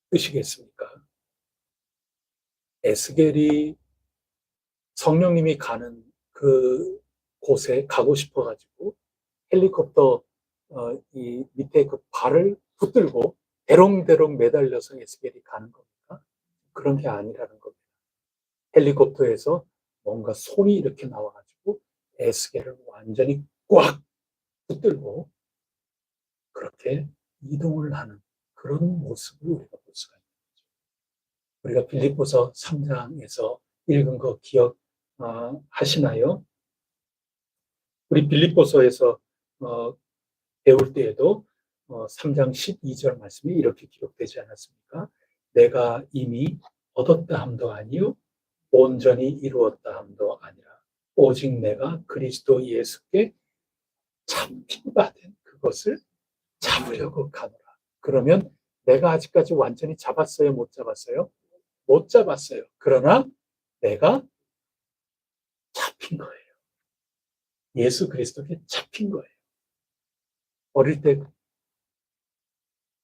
뜻이겠습니까? 에스겔이 성령님이 가는 그 곳에 가고 싶어가지고 헬리콥터 이 밑에 그 발을 붙들고 대롱대롱 매달려서 에스겔이 가는 겁니까? 그런 게 아니라는 겁니다. 헬리콥터에서 뭔가 손이 이렇게 나와가지고 에스겔을 완전히 꽉 붙들고 그렇게 이동을 하는 그런 모습을 우리가 볼 수가 있는 거죠. 우리가 빌립보서 3장에서 읽은 거 기억하시나요? 우리 빌립보서에서 배울 때에도 3장 12절 말씀이 이렇게 기록되지 않았습니까? 내가 이미 얻었다 함도 아니요 온전히 이루었다 함도 아니라 오직 내가 그리스도 예수께 잡힌 바 된 그것을 잡으려고 가노라. 그러면 내가 아직까지 완전히 잡았어요? 못 잡았어요? 못 잡았어요. 그러나 내가 잡힌 거예요. 예수 그리스도께 잡힌 거예요. 어릴 때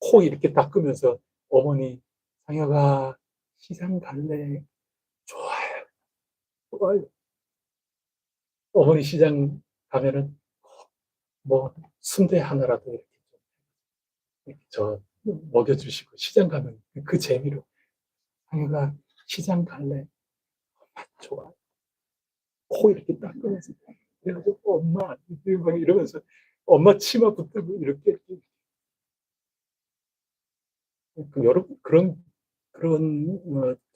코 이렇게 닦으면서 어머니 상혁아 시장 갈래? 좋아요. 좋아요. 어머니 시장 가면은 뭐 순대 하나라도 이렇게 저 먹여주시고 시장 가면 그 재미로 상혁아 시장 갈래? 엄마 좋아. 코 이렇게 닦으면서 그래가지고 엄마 이러면서 엄마 치마 붙들고 이렇게 여러분 그런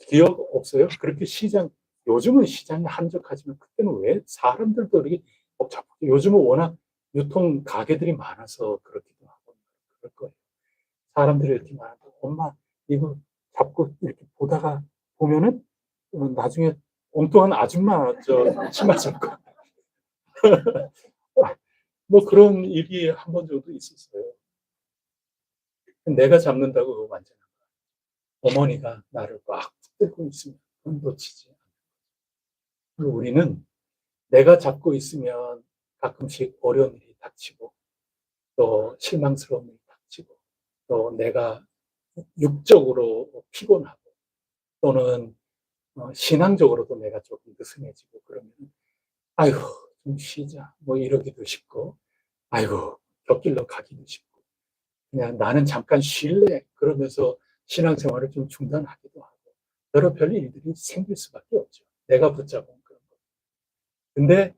기억 없어요? 그렇게 시장 요즘은 시장이 한적하지만 그때는 왜 사람들도 이렇게 복잡하게 요즘은 워낙 유통 가게들이 많아서 그렇기도 하고 그럴 거예요. 사람들이 이렇게 많아도 엄마 이거 잡고 이렇게 보다가 보면은 나중에 엉뚱한 아줌마 저 치마 잡고 뭐 그런 일이 한 번 정도 있었어요. 내가 잡는다고 그거 완전 어머니가 나를 꽉 붙들고 있으면 그건 놓치지 않아요. 그리고 우리는 내가 잡고 있으면 가끔씩 어려운 일이 닥치고 또 실망스러운 일이 닥치고 또 내가 육적으로 피곤하고 또는 신앙적으로도 내가 조금 느슨해지고 그러면 아이고 좀 쉬자 뭐 이러기도 싶고 아이고 곁길로 가기도 싶고 그냥 나는 잠깐 쉴래 그러면서 신앙생활을 좀 중단하기도 하고 여러 별 일들이 생길 수밖에 없죠. 내가 붙잡은 그런 거. 근데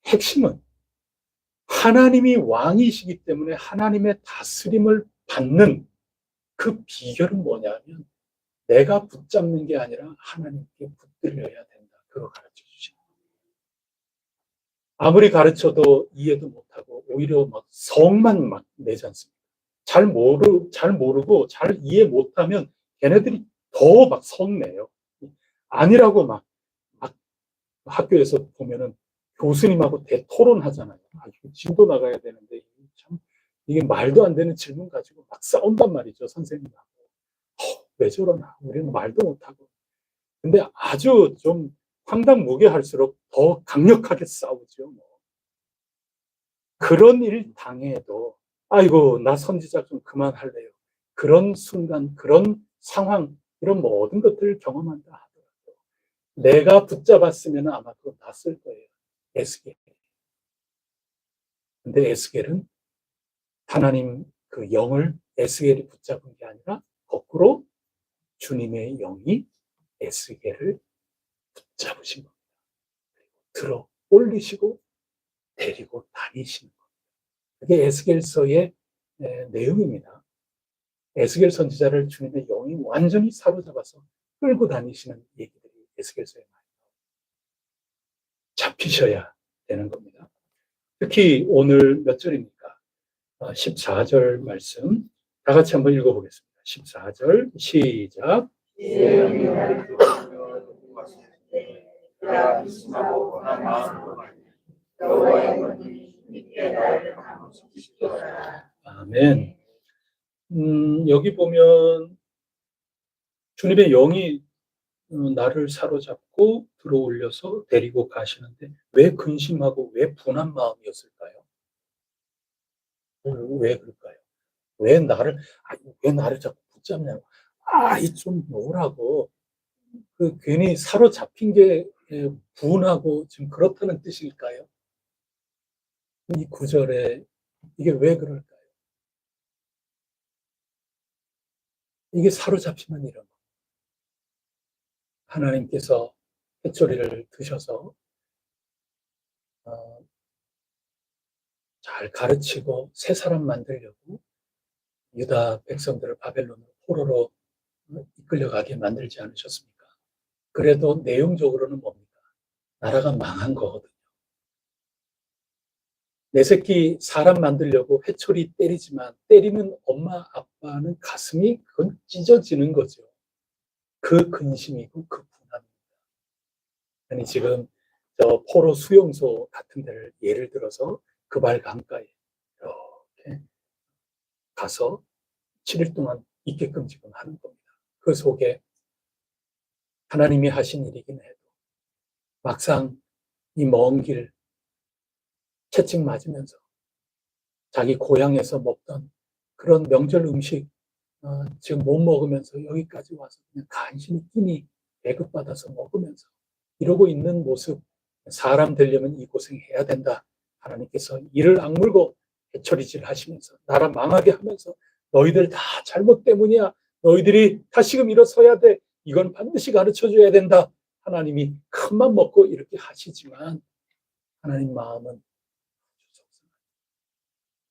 핵심은 하나님이 왕이시기 때문에 하나님의 다스림을 받는 그 비결은 뭐냐면 내가 붙잡는 게 아니라 하나님께 붙들려야 된다. 그거 가르쳐 주시는 거예요. 아무리 가르쳐도 이해도 못하고 오히려 막 성만 막 내지 않습니까? 잘 모르고 잘 이해 못하면 걔네들이 더 막 성내요. 아니라고 막 학교에서 보면은 교수님하고 대토론하잖아요. 진도 나가야 되는데 참 이게 말도 안 되는 질문 가지고 막 싸운단 말이죠, 선생님하고. 왜 저러나? 우리는 말도 못하고. 근데 아주 좀 황당무계할수록 더 강력하게 싸우죠. 뭐. 그런 일 당해도 아이고 나 선지자 좀 그만할래요. 그런 순간, 그런 상황, 이런 모든 것들을 경험한다 하더라도 내가 붙잡았으면 아마 그거 났을 거예요. 에스겔. 근데 에스겔은 하나님 그 영을 에스겔이 붙잡은 게 아니라 거꾸로 주님의 영이 에스겔을 붙잡으신 겁니다. 들어 올리시고 데리고 다니시는 겁니다. 그게 에스겔서의 내용입니다. 에스겔 선지자를 주님의 영이 완전히 사로잡아서 끌고 다니시는 얘기들이 에스겔서에 많이 잡히셔야 되는 겁니다. 특히 오늘 몇 절입니까? 14절 말씀 다 같이 한번 읽어보겠습니다. 14절 시작. 아멘. 여기 보면 주님의 영이 나를 사로잡고 들어올려서 데리고 가시는데 왜 근심하고 왜 분한 마음이었을까요? 왜 그럴까요? 왜 나를 자꾸 붙잡냐고. 이 좀 놓으라고. 괜히 사로잡힌 게 분하고 지금 그렇다는 뜻일까요? 이 구절에 이게 왜 그럴까요? 이게 사로잡히면 이런 거. 하나님께서 회초리를 드셔서 잘 가르치고 새 사람 만들려고 유다 백성들을 바벨론으로 포로로 이끌려가게 만들지 않으셨습니까? 그래도 내용적으로는 뭡니까? 나라가 망한 거거든요. 내 새끼 사람 만들려고 회초리 때리지만 때리는 엄마 아빠는 가슴이 그건 찢어지는 거죠. 그 근심이고 그 분함입니다. 아니 지금 저 포로 수용소 같은 데를 예를 들어서 그발 강가에 이렇게 가서 7일 동안 있게끔 지금 하는 겁니다. 그 속에 하나님이 하신 일이긴 해도 막상 이 먼 길 채찍 맞으면서 자기 고향에서 먹던 그런 명절 음식 지금 못 먹으면서 여기까지 와서 그냥 간신히 끼니 배급받아서 먹으면서 이러고 있는 모습, 사람 되려면 이 고생해야 된다. 하나님께서 이를 악물고 해처리질 하시면서 나라 망하게 하면서 너희들 다 잘못 때문이야. 너희들이 다시금 일어서야 돼. 이건 반드시 가르쳐줘야 된다. 하나님이 큰맘 먹고 이렇게 하시지만 하나님 마음은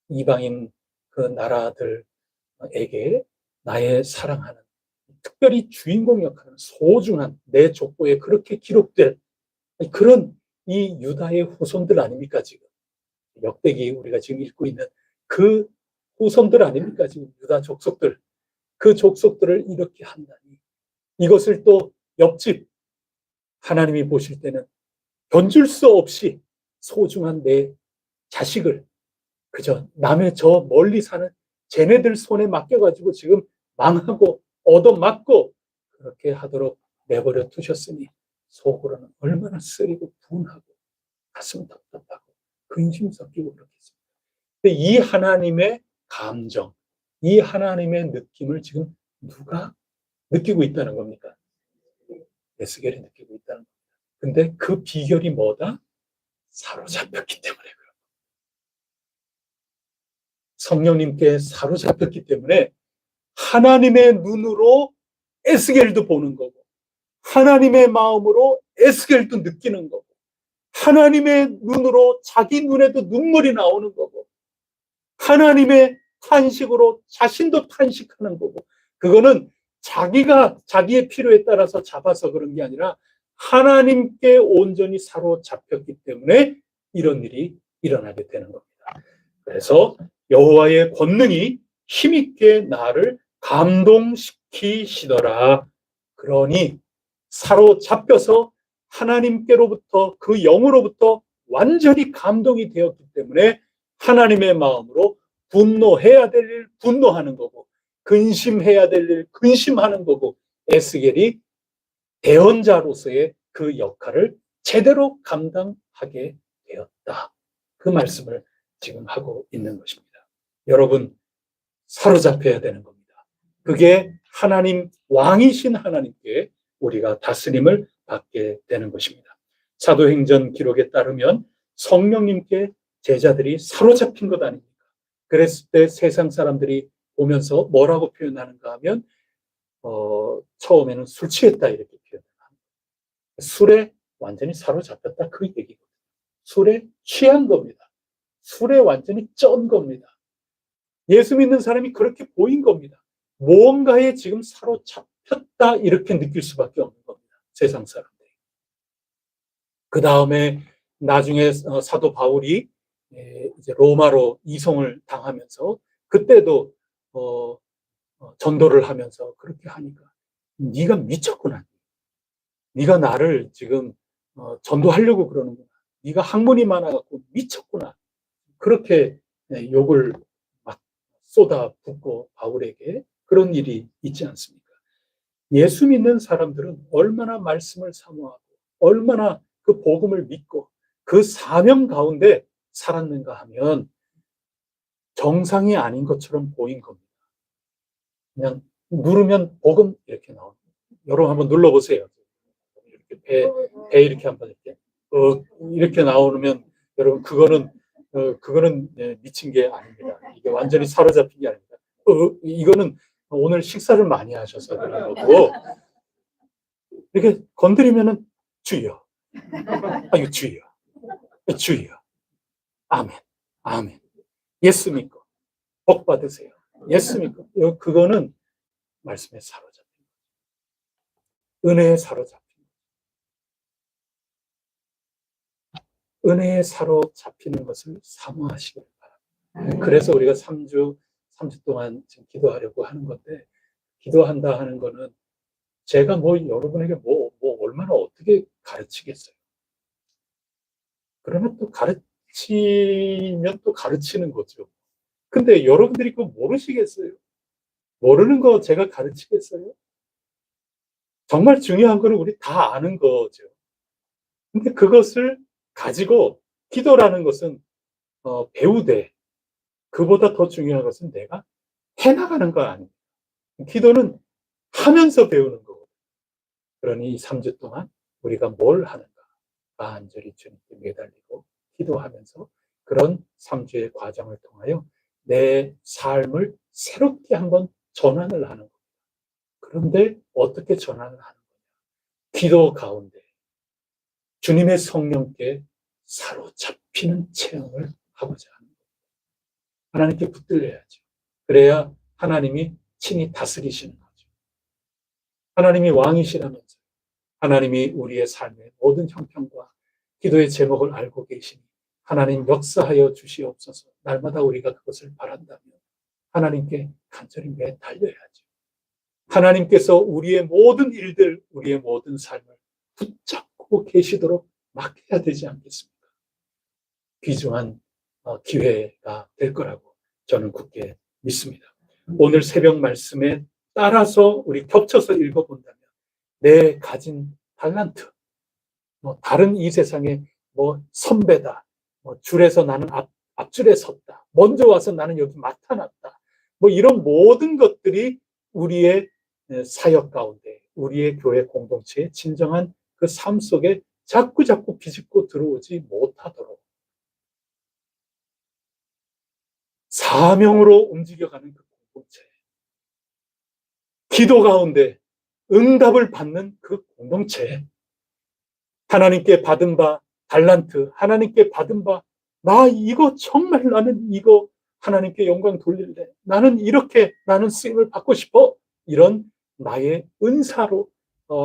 이방인 그 나라들에게 나의 사랑하는 특별히 주인공 역할은 소중한 내 족보에 그렇게 기록될 그런 이 유다의 후손들 아닙니까 지금 역대기 우리가 지금 읽고 있는 그 후손들 아닙니까 지금 유다 족속들 그 족속들을 이렇게 한다니 이것을 또 옆집 하나님이 보실 때는 견줄 수 없이 소중한 내 자식을 그저 남의 저 멀리 사는 쟤네들 손에 맡겨가지고 지금 망하고 얻어맞고 그렇게 하도록 내버려 두셨으니 속으로는 얼마나 쓰리고 분하고 가슴 답답하고 근심 섞이고 그렇겠습니다. 근데 이 하나님의 감정, 이 하나님의 느낌을 지금 누가 느끼고 있다는 겁니까? 에스겔이 느끼고 있다는 겁니다. 근데 그 비결이 뭐다? 사로잡혔기 때문에 그런 겁니다. 성령님께 사로잡혔기 때문에 하나님의 눈으로 에스겔도 보는 거고 하나님의 마음으로 에스겔도 느끼는 거고, 하나님의 눈으로 자기 눈에도 눈물이 나오는 거고, 하나님의 탄식으로 자신도 탄식하는 거고, 그거는 자기가 자기의 필요에 따라서 잡아서 그런 게 아니라 하나님께 온전히 사로잡혔기 때문에 이런 일이 일어나게 되는 겁니다. 그래서 여호와의 권능이 힘있게 나를 감동시키시더라. 그러니 사로잡혀서 하나님께로부터 그 영으로부터 완전히 감동이 되었기 때문에 하나님의 마음으로 분노해야 될 일 분노하는 거고, 근심해야 될 일 근심하는 거고, 에스겔이 대언자로서의 그 역할을 제대로 감당하게 되었다. 그 말씀을 지금 하고 있는 것입니다. 여러분, 사로잡혀야 되는 겁니다. 그게 하나님, 왕이신 하나님께 우리가 다스림을 받게 되는 것입니다. 사도행전 기록에 따르면 성령님께 제자들이 사로잡힌 것 아닙니까? 그랬을 때 세상 사람들이 보면서 뭐라고 표현하는가 하면 처음에는 술 취했다 이렇게 표현합니다. 술에 완전히 사로잡혔다 그 얘기거든요. 술에 취한 겁니다. 술에 완전히 쩐 겁니다. 예수 믿는 사람이 그렇게 보인 겁니다. 무언가에 지금 사로잡혔다 이렇게 느낄 수밖에 없는 겁니다. 세상 사람들이. 그 다음에 나중에 사도 바울이 이제 로마로 이송을 당하면서 그때도 전도를 하면서 그렇게 하니까 네가 미쳤구나. 네가 나를 지금 전도하려고 그러는구나. 네가 학문이 많아갖고 미쳤구나. 그렇게 욕을 막 쏟아붓고 바울에게 그런 일이 있지 않습니까? 예수 믿는 사람들은 얼마나 말씀을 사모하고 얼마나 그 복음을 믿고 그 사명 가운데 살았는가 하면 정상이 아닌 것처럼 보인 겁니다. 그냥 누르면 복음 이렇게 나옵니다. 여러분 한번 눌러보세요. 이렇게 배 이렇게 한번 이렇게 나오면 여러분 그거는 미친 게 아닙니다. 이게 완전히 사로잡힌 게 아닙니다. 이거는 오늘 식사를 많이 하셔서 그런 거고 이렇게 건드리면은 주여, 아유 주여, 주여, 아멘, 아멘. 예수 믿고 복 받으세요. 예수 믿고 그거는 말씀에 사로잡힌 은혜에 사로잡힌 은혜에 사로잡히는 것을 사모하시길 바랍니다. 그래서 우리가 3주 동안 지금 기도하려고 하는 건데, 기도한다 하는 거는 제가 여러분에게 얼마나 어떻게 가르치겠어요. 그러면 또 가르치면 또 가르치는 거죠. 근데 여러분들이 그거 모르시겠어요? 모르는 거 제가 가르치겠어요? 정말 중요한 거는 우리 다 아는 거죠. 근데 그것을 가지고 기도라는 것은 배우되 그보다 더 중요한 것은 내가 해나가는 거 아닙니까? 기도는 하면서 배우는 거고. 그러니 3주 동안 우리가 뭘 하는가? 간절히 주님께 매달리고 기도하면서 그런 3주의 과정을 통하여 내 삶을 새롭게 한번 전환을 하는 겁니다. 그런데 어떻게 전환을 하는 거냐? 기도 가운데 주님의 성령께 사로잡히는 체험을 하고자 하는 겁니다. 하나님께 붙들려야죠. 그래야 하나님이 친히 다스리시는 거죠. 하나님이 왕이시라면서 하나님이 우리의 삶의 모든 형편과 기도의 제목을 알고 계시니 하나님 역사하여 주시옵소서. 날마다 우리가 그것을 바란다면 하나님께 간절히 매달려야죠. 하나님께서 우리의 모든 일들, 우리의 모든 삶을 붙잡고 계시도록 맡겨야 되지 않겠습니까? 귀중한 기회가 될 거라고 저는 굳게 믿습니다. 오늘 새벽 말씀에 따라서 우리 겹쳐서 읽어본다면 내 가진 달란트, 다른 이 세상에 선배다, 줄에서 나는 앞줄에 섰다, 먼저 와서 나는 여기 나타났다, 이런 모든 것들이 우리의 사역 가운데 우리의 교회 공동체의 진정한 그 삶 속에 자꾸 비집고 들어오지 못하도록 사명으로 움직여가는 그 공동체, 기도 가운데 응답을 받는 그 공동체, 하나님께 받은 바 달란트, 하나님께 받은 바 나 이거 정말 나는 이거 하나님께 영광 돌릴래, 나는 이렇게 나는 쓰임을 받고 싶어, 이런 나의 은사로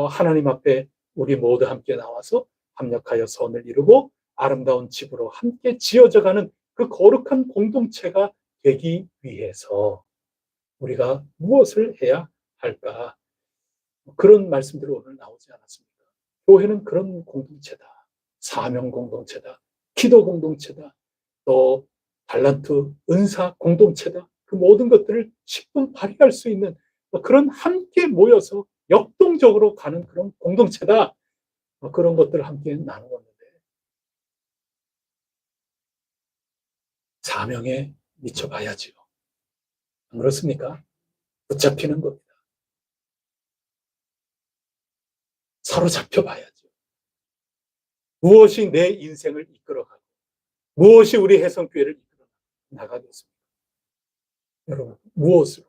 하나님 앞에 우리 모두 함께 나와서 합력하여 선을 이루고 아름다운 집으로 함께 지어져가는 그 거룩한 공동체가 되기 위해서 우리가 무엇을 해야 할까? 그런 말씀들이 오늘 나오지 않았습니까? 교회는 그런 공동체다. 사명 공동체다. 기도 공동체다. 또 달란트, 은사 공동체다. 그 모든 것들을 10분 발휘할 수 있는 그런 함께 모여서 역동적으로 가는 그런 공동체다. 그런 것들을 함께 나누었는데 사명에 미쳐봐야지요. 안 그렇습니까? 붙잡히는 겁니다. 사로잡혀 봐야죠. 무엇이 내 인생을 이끌어가고 무엇이 우리 해성교회를 이끌어 나가겠습니까? 여러분, 무엇으로?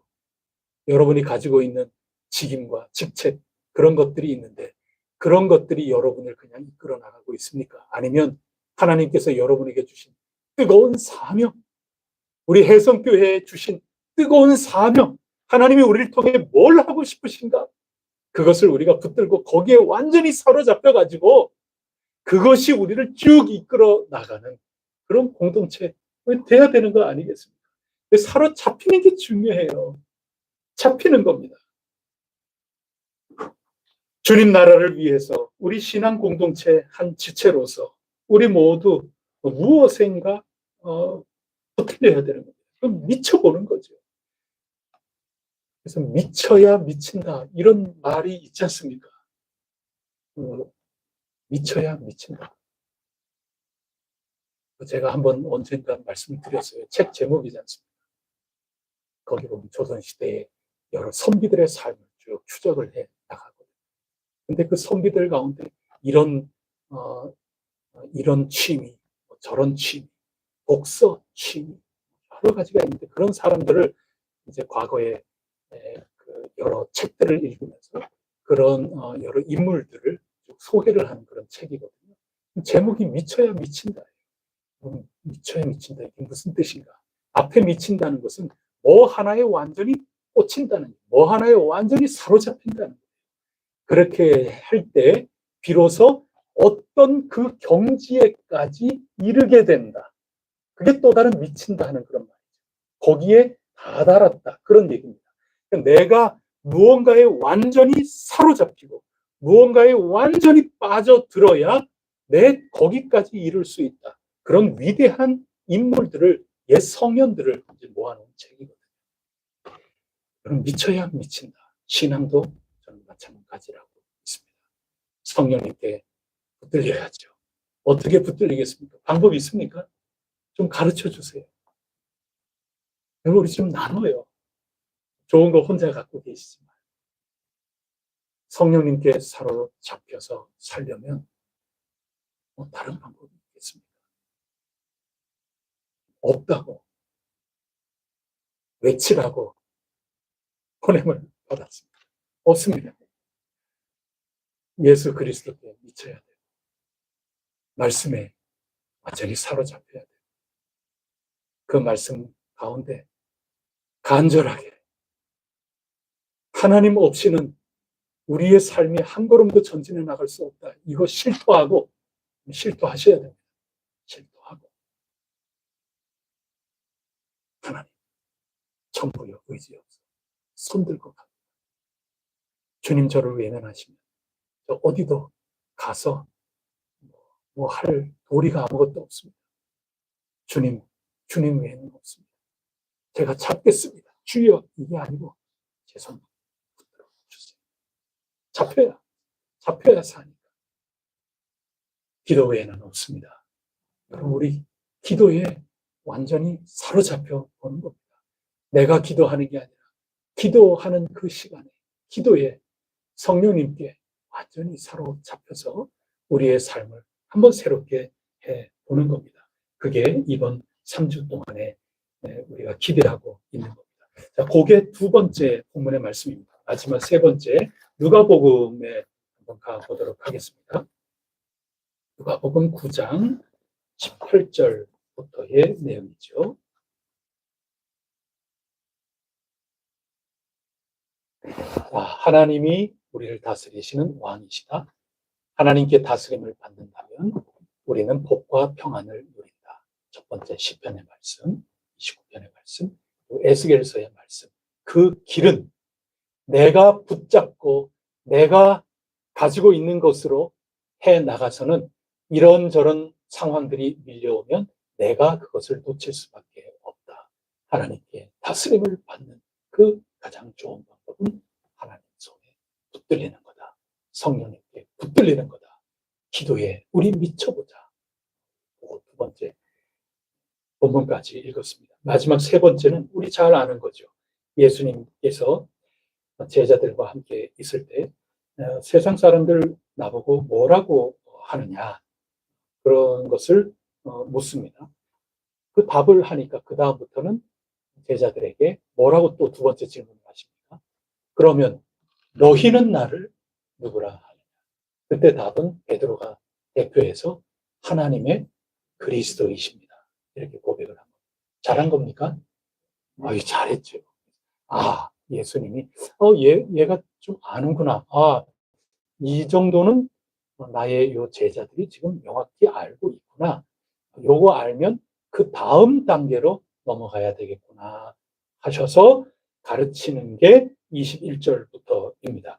여러분이 가지고 있는 직임과 직책, 그런 것들이 있는데 그런 것들이 여러분을 그냥 이끌어 나가고 있습니까? 아니면 하나님께서 여러분에게 주신 뜨거운 사명, 우리 해성교회에 주신 뜨거운 사명, 하나님이 우리를 통해 뭘 하고 싶으신가? 그것을 우리가 붙들고 거기에 완전히 사로잡혀가지고 그것이 우리를 쭉 이끌어 나가는 그런 공동체 돼야 되는 거 아니겠습니까? 사로잡히는 게 중요해요. 잡히는 겁니다. 주님 나라를 위해서 우리 신앙 공동체 한 지체로서 우리 모두 무엇인가 붙들려야 되는 겁니다. 그럼 미쳐보는 거죠. 그래서 미쳐야 미친다, 이런 말이 있지 않습니까? 미쳐야 미친다. 제가 한번 언젠가 말씀을 드렸어요. 책 제목이지 않습니까? 거기 보면 조선시대의 여러 선비들의 삶을 쭉 추적을 해 나가거든요. 근데 그 선비들 가운데 이런 취미, 저런 취미, 독서 취미, 여러 가지가 있는데 그런 사람들을 이제 과거에 그 여러 책들을 읽으면서 그런 여러 인물들을 소개를 하는 그런 책이거든요. 제목이 미쳐야 미친다. 미쳐야 미친다. 이게 무슨 뜻인가? 앞에 미친다는 것은 뭐 하나에 완전히 꽂힌다는, 뭐 하나에 완전히 사로잡힌다는 거예요. 그렇게 할 때 비로소 어떤 그 경지에까지 이르게 된다. 그게 또 다른 미친다 하는 그런 말이죠. 거기에 다다랐다, 그런 얘기입니다. 그러니까 내가 무언가에 완전히 사로잡히고 무언가에 완전히 빠져들어야 내 거기까지 이룰 수 있다. 그런 위대한 인물들을, 옛 성현들을 이제 모아놓은 책이거든요. 그럼 미쳐야 미친다. 신앙도 저는 마찬가지라고 있습니다. 성령님께 붙들려야죠. 어떻게 붙들리겠습니까? 방법이 있습니까? 좀 가르쳐 주세요. 우리 좀 나눠요. 좋은 거 혼자 갖고 계시지만 성령님께 사로잡혀서 살려면 다른 방법이 있겠습니까? 없다고 외치라고 보냄을 받았습니다. 없습니다. 예수 그리스도께 미쳐야 돼요. 말씀에 완전히 사로잡혀야 돼요. 그 말씀 가운데 간절하게 하나님 없이는 우리의 삶이 한 걸음도 전진해 나갈 수 없다. 이거 실토하고, 실토하셔야 됩니다. 실토하고 하나님 전부여 의지없어 손들고 갑니다. 주님 저를 외면하시면 저 어디도 가서 뭐 할 도리가 아무것도 없습니다. 주님 외에는 없습니다. 제가 잡겠습니다. 주여, 이게 아니고 제 손 붙들어 주세요. 잡혀야 사니까. 기도 외에는 없습니다. 그럼 우리 기도에 완전히 사로잡혀 보는 겁니다. 내가 기도하는 게 아니라 기도하는 그 시간에, 기도에 성령님께 완전히 사로잡혀서 우리의 삶을 한번 새롭게 해보는 겁니다. 그게 이번 3주 동안에 우리가 기대하고 있는 겁니다. 자, 그게 두 번째 본문의 말씀입니다. 마지막 세 번째 누가복음에 한번 가보도록 하겠습니다. 누가복음 9장 18절부터의 내용이죠. 하나님이 우리를 다스리시는 왕이시다. 하나님께 다스림을 받는다면 우리는 복과 평안을 누린다. 첫 번째 시편의 말씀, 29편의 말씀, 에스겔서의 말씀. 그 길은 내가 붙잡고 내가 가지고 있는 것으로 해 나가서는 이런저런 상황들이 밀려오면 내가 그것을 놓칠 수밖에 없다. 하나님께 다스림을 받는 그 가장 좋은 방법은 하나님 손에 붙들리는 거다. 성령님께 붙들리는 거다. 기도에 우리 미쳐보자. 두 번째 본문까지 읽었습니다. 마지막 세 번째는 우리 잘 아는 거죠. 예수님께서 제자들과 함께 있을 때 세상 사람들 나보고 뭐라고 하느냐 그런 것을 묻습니다. 그 답을 하니까 그 다음부터는 제자들에게 뭐라고 또 두 번째 질문을 하십니까? 그러면 너희는 나를 누구라 하느냐? 그때 답은 베드로가 대표해서 하나님의 그리스도이십니다. 이렇게 고백을 합니다. 잘한 겁니까? 잘했죠. 예수님이 얘가 좀 아는구나. 이 정도는 나의 요 제자들이 지금 명확히 알고 있구나. 요거 알면 그 다음 단계로 넘어가야 되겠구나 하셔서 가르치는 게 21절부터입니다.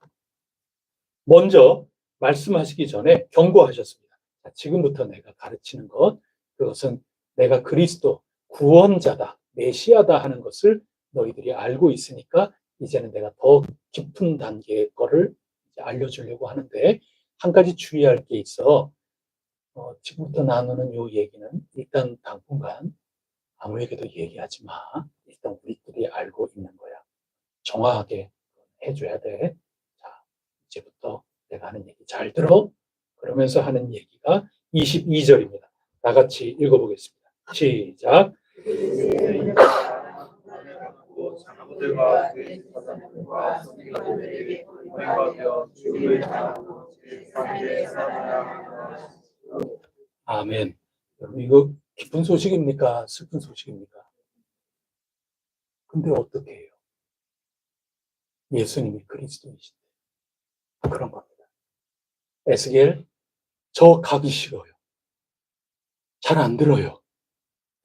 먼저 말씀하시기 전에 경고하셨습니다. 지금부터 내가 가르치는 것, 그것은 내가 그리스도 구원자다, 메시아다 하는 것을 너희들이 알고 있으니까 이제는 내가 더 깊은 단계의 거를 알려주려고 하는데 한 가지 주의할 게 있어. 지금부터 나누는 이 얘기는 일단 당분간 아무에게도 얘기하지 마. 일단 우리들이 알고 있는 거야. 정확하게 해줘야 돼. 자, 이제부터 내가 하는 얘기 잘 들어. 그러면서 하는 얘기가 22절입니다. 다 같이 읽어보겠습니다. 시작. 장로들과 그 사람들과 선지자들에게 고행하며 죽음을 당하고 제3일에 살아나라. 아멘. 여러분 이거 기쁜 소식입니까? 슬픈 소식입니까? 근데 어떻게 해요? 예수님이 그리스도이신데 그런 겁니다. 에스겔, 저 가기 싫어요. 잘 안 들어요.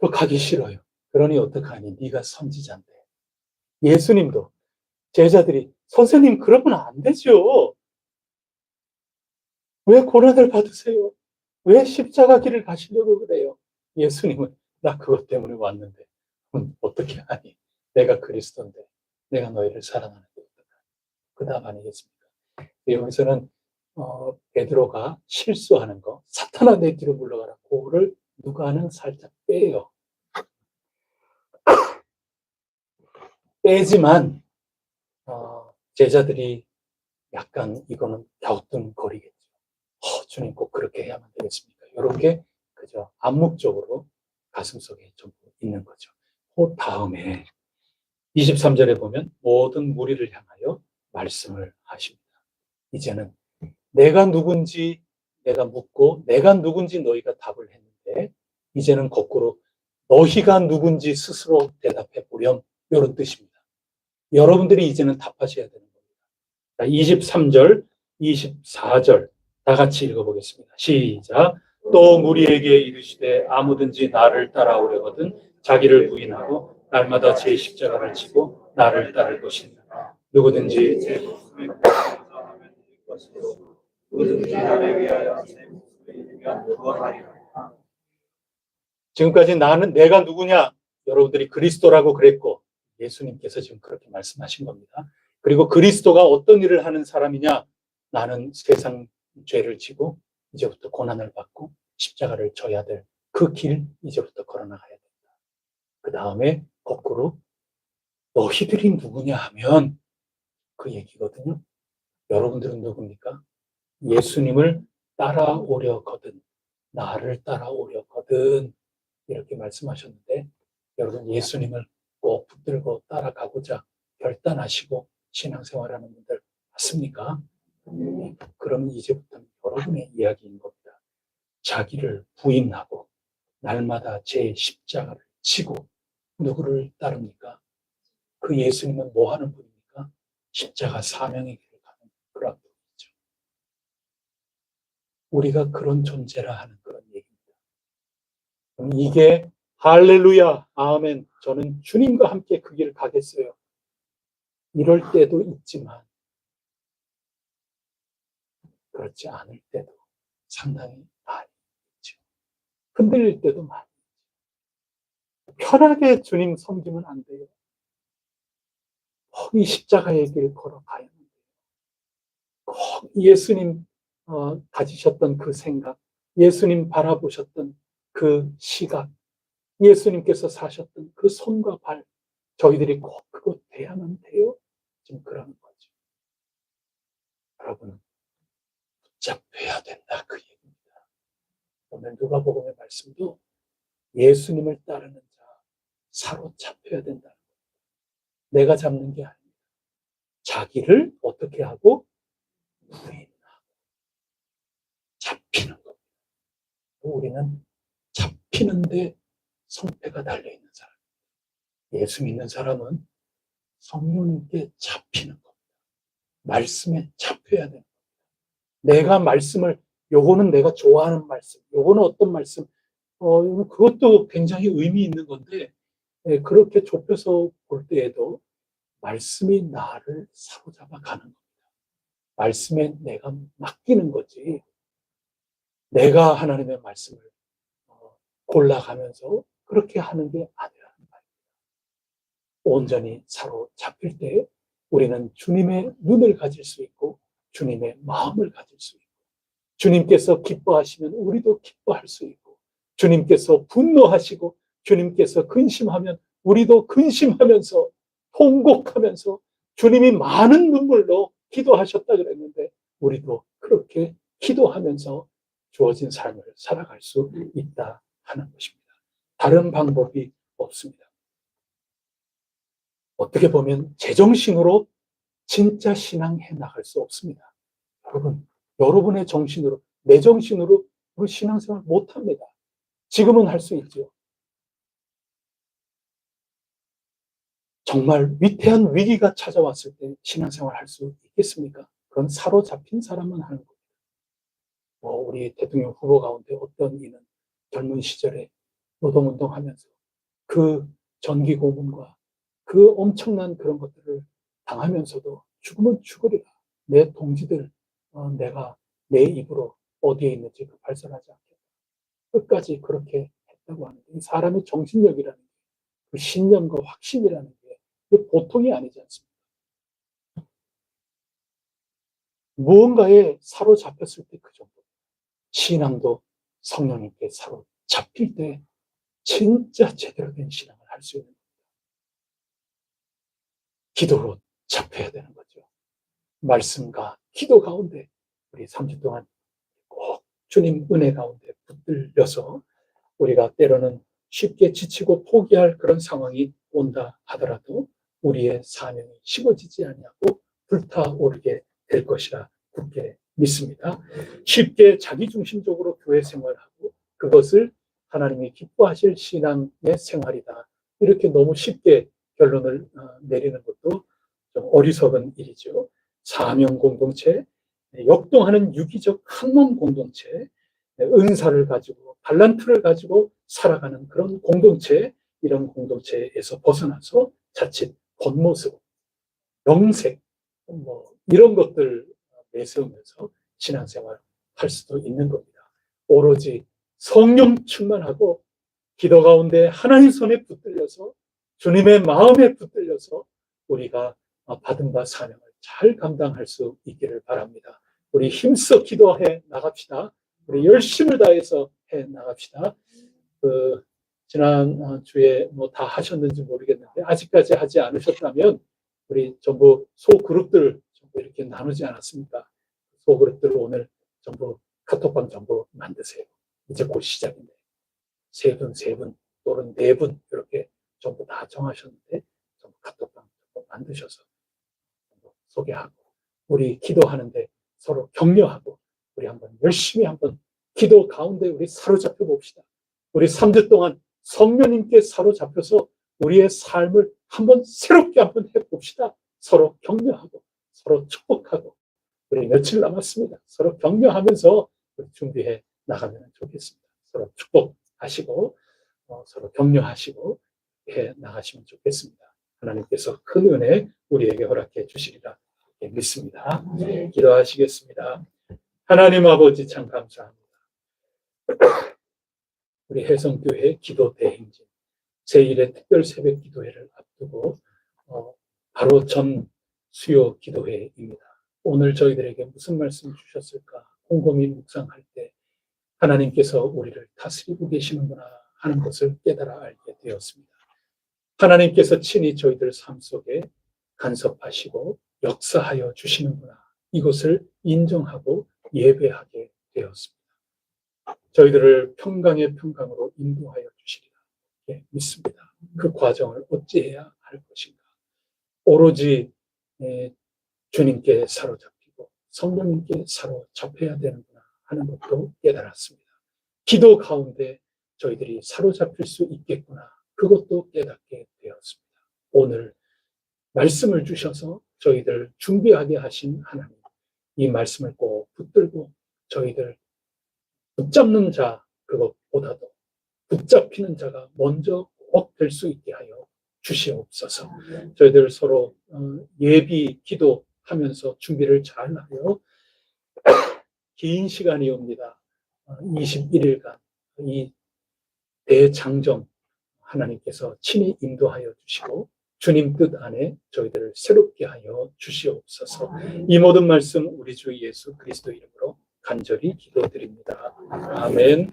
저 가기 싫어요. 그러니 어떡하니? 네가 선지자인데. 예수님도 제자들이 선생님 그러면 안 되죠. 왜 고난을 받으세요? 왜 십자가 길을 가시려고 그래요? 예수님은 나 그것 때문에 왔는데 어떻게 하니? 내가 그리스도인데 내가 너희를 사랑하는데 어떡하니? 그 다음 아니겠습니까? 여기서는 베드로가 실수하는 거, 사탄아 내 뒤로 물러가라. 그거를 누가는 살짝 빼요. 빼지만 제자들이 약간 이거는 갸우뚱거리겠죠. 주님 꼭 그렇게 해야만 되겠습니까? 이런 게 그저 암묵적으로 가슴속에 좀 있는 거죠. 그 다음에 23절에 보면 모든 무리를 향하여 말씀을 하십니다. 이제는 내가 누군지 내가 묻고 내가 누군지 너희가 답을 했는데 이제는 거꾸로 너희가 누군지 스스로 대답해 보렴. 이런 뜻입니다. 여러분들이 이제는 답하셔야 되는 겁니다. 23절, 24절 다 같이 읽어보겠습니다. 시작. 또 무리에게 이르시되 아무든지 나를 따라오려거든 자기를 부인하고 날마다 제 십자가를 지고 나를 따를 것이니라. 누구든지 제 목숨을 구원하고자 하면 이길 것이요 누구든지 나를 위하여 제 목숨을 잃으면 구원하리라. 지금까지 나는 내가 누구냐? 여러분들이 그리스도라고 그랬고 예수님께서 지금 그렇게 말씀하신 겁니다. 그리고 그리스도가 어떤 일을 하는 사람이냐? 나는 세상 죄를 지고 이제부터 고난을 받고 십자가를 져야 될 그 길 이제부터 걸어나가야 된다. 그 다음에 거꾸로 너희들이 누구냐 하면 그 얘기거든요. 여러분들은 누굽니까? 예수님을 따라오려거든, 나를 따라오려거든 이렇게 말씀하셨는데 여러분 예수님을 꼭 붙들고 따라가고자 결단하시고 신앙생활하는 분들 맞습니까? 그러면 이제부터는 여러분의 이야기인 겁니다. 자기를 부인하고 날마다 제 십자가를 지고 누구를 따릅니까? 그 예수님은 뭐 하는 분입니까? 십자가 사명의 길을 가는 그런 분이죠. 우리가 그런 존재라 하는 그런 얘기입니다. 그럼 이게 할렐루야, 아멘. 저는 주님과 함께 그 길을 가겠어요. 이럴 때도 있지만 그렇지 않을 때도 상당히 많이 있죠. 흔들릴 때도 많이 있죠. 편하게 주님 섬기면 안 돼요. 꼭 이 십자가의 길을 걸어가야 돼요. 꼭 예수님 가지셨던 그 생각, 예수님 바라보셨던 그 시각, 예수님께서 사셨던 그 손과 발, 저희들이 꼭 그거 돼야만 돼요. 지금 그러는 거죠. 여러분, 붙잡혀야 된다 그 얘기입니다. 오늘 누가복음의 말씀도 예수님을 따르는 자 사로잡혀야 된다. 내가 잡는 게 아닙니다. 자기를 어떻게 하고 부인하고 잡히는 겁니다. 우리는 잡히는데 성패가 달려있는 사람. 예수 믿는 사람은 성령님께 잡히는 겁니다. 말씀에 잡혀야 됩니다. 내가 말씀을, 요거는 내가 좋아하는 말씀, 요거는 어떤 말씀, 그것도 굉장히 의미 있는 건데, 그렇게 좁혀서 볼 때에도 말씀이 나를 사로잡아 가는 겁니다. 말씀에 내가 맡기는 거지. 내가 하나님의 말씀을 골라가면서 그렇게 하는 게 아니라는 말입니다. 온전히 사로잡힐 때 우리는 주님의 눈을 가질 수 있고 주님의 마음을 가질 수 있고 주님께서 기뻐하시면 우리도 기뻐할 수 있고 주님께서 분노하시고 주님께서 근심하면 우리도 근심하면서 통곡하면서 주님이 많은 눈물로 기도하셨다 그랬는데 우리도 그렇게 기도하면서 주어진 삶을 살아갈 수 있다 하는 것입니다. 다른 방법이 없습니다. 어떻게 보면 제정신으로 진짜 신앙해 나갈 수 없습니다. 여러분의 정신으로, 내 정신으로 우리 신앙생활 못합니다. 지금은 할 수 있죠. 정말 위태한 위기가 찾아왔을 때 신앙생활 할 수 있겠습니까? 그건 사로잡힌 사람만 하는 겁니다. 우리 대통령 후보 가운데 어떤 이는 젊은 시절에 노동운동하면서 그 전기 고문과 그 엄청난 그런 것들을 당하면서도 죽으면 죽으리라. 내 동지들 내가 내 입으로 어디에 있는지 발설하지 않겠다. 끝까지 그렇게 했다고 하는데 이 사람의 정신력이라는 게 그 신념과 확신이라는 게 보통이 아니지 않습니까? 무언가에 사로잡혔을 때 그 정도. 신앙도 성령님께 사로잡힐 때 진짜 제대로 된 신앙을 할 수 있는 겁니다. 기도로 잡혀야 되는 거죠. 말씀과 기도 가운데 우리 3주 동안 꼭 주님 은혜 가운데 붙들려서 우리가 때로는 쉽게 지치고 포기할 그런 상황이 온다 하더라도 우리의 사명이 식어지지 아니하고 불타오르게 될 것이라 굳게 믿습니다. 쉽게 자기중심적으로 교회 생활하고 그것을 하나님이 기뻐하실 신앙의 생활이다. 이렇게 너무 쉽게 결론을 내리는 것도 좀 어리석은 일이죠. 사명 공동체, 역동하는 유기적 한몸 공동체, 은사를 가지고 달란트를 가지고 살아가는 그런 공동체, 이런 공동체에서 벗어나서 자칫 겉모습, 명색, 이런 것들 내세우면서 신앙생활 할 수도 있는 겁니다. 오로지 성령 충만하고 기도 가운데 하나님 손에 붙들려서 주님의 마음에 붙들려서 우리가 받은 바 사명을 잘 감당할 수 있기를 바랍니다. 우리 힘써 기도해 나갑시다. 우리 열심을 다해서 해 나갑시다. 지난 주에 다 하셨는지 모르겠는데 아직까지 하지 않으셨다면 우리 전부 소그룹들 전부 이렇게 나누지 않았습니까? 소그룹들을 오늘 전부 카톡방 전부 만드세요. 이제 곧 시작인데 3분 또는 4분 이렇게 전부 다 정하셨는데 전부 카톡방 전부 만드셔서 전부 소개하고 우리 기도하는데 서로 격려하고 우리 한번 열심히 한번 기도 가운데 우리 사로잡혀 봅시다. 우리 3주 동안 성령님께 사로잡혀서 우리의 삶을 한번 새롭게 한번 해봅시다. 서로 격려하고 서로 축복하고 우리 며칠 남았습니다. 서로 격려하면서 준비해 나가면 좋겠습니다. 서로 축복하시고 서로 격려하시고 해 나가시면 좋겠습니다. 하나님께서 큰 은혜 우리에게 허락해 주시리라 믿습니다. 기도하시겠습니다. 하나님 아버지 참 감사합니다. 우리 혜성교회 기도 대행진 제1회 특별 새벽 기도회를 앞두고 바로 전 수요 기도회입니다. 오늘 저희들에게 무슨 말씀 주셨을까 곰곰이 묵상할 때 하나님께서 우리를 다스리고 계시는구나 하는 것을 깨달아 알게 되었습니다. 하나님께서 친히 저희들 삶 속에 간섭하시고 역사하여 주시는구나 이것을 인정하고 예배하게 되었습니다. 저희들을 평강의 평강으로 인도하여 주시리라 믿습니다. 그 과정을 어찌해야 할 것인가 오로지 주님께 사로잡히고 성령님께 사로잡혀야 되는구나 하는 것도 깨달았습니다. 기도 가운데 저희들이 사로잡힐 수 있겠구나 그것도 깨닫게 되었습니다. 오늘 말씀을 주셔서 저희들 준비하게 하신 하나님 이 말씀을 꼭 붙들고 저희들 붙잡는 자 그것보다도 붙잡히는 자가 먼저 꼭 될 수 있게 하여 주시옵소서. 저희들 서로 예비 기도하면서 준비를 잘 하여 긴 시간이 옵니다. 21일간 이 대장정 하나님께서 친히 인도하여 주시고 주님 뜻 안에 저희들을 새롭게 하여 주시옵소서. 이 모든 말씀 우리 주 예수 그리스도 이름으로 간절히 기도드립니다. 아멘.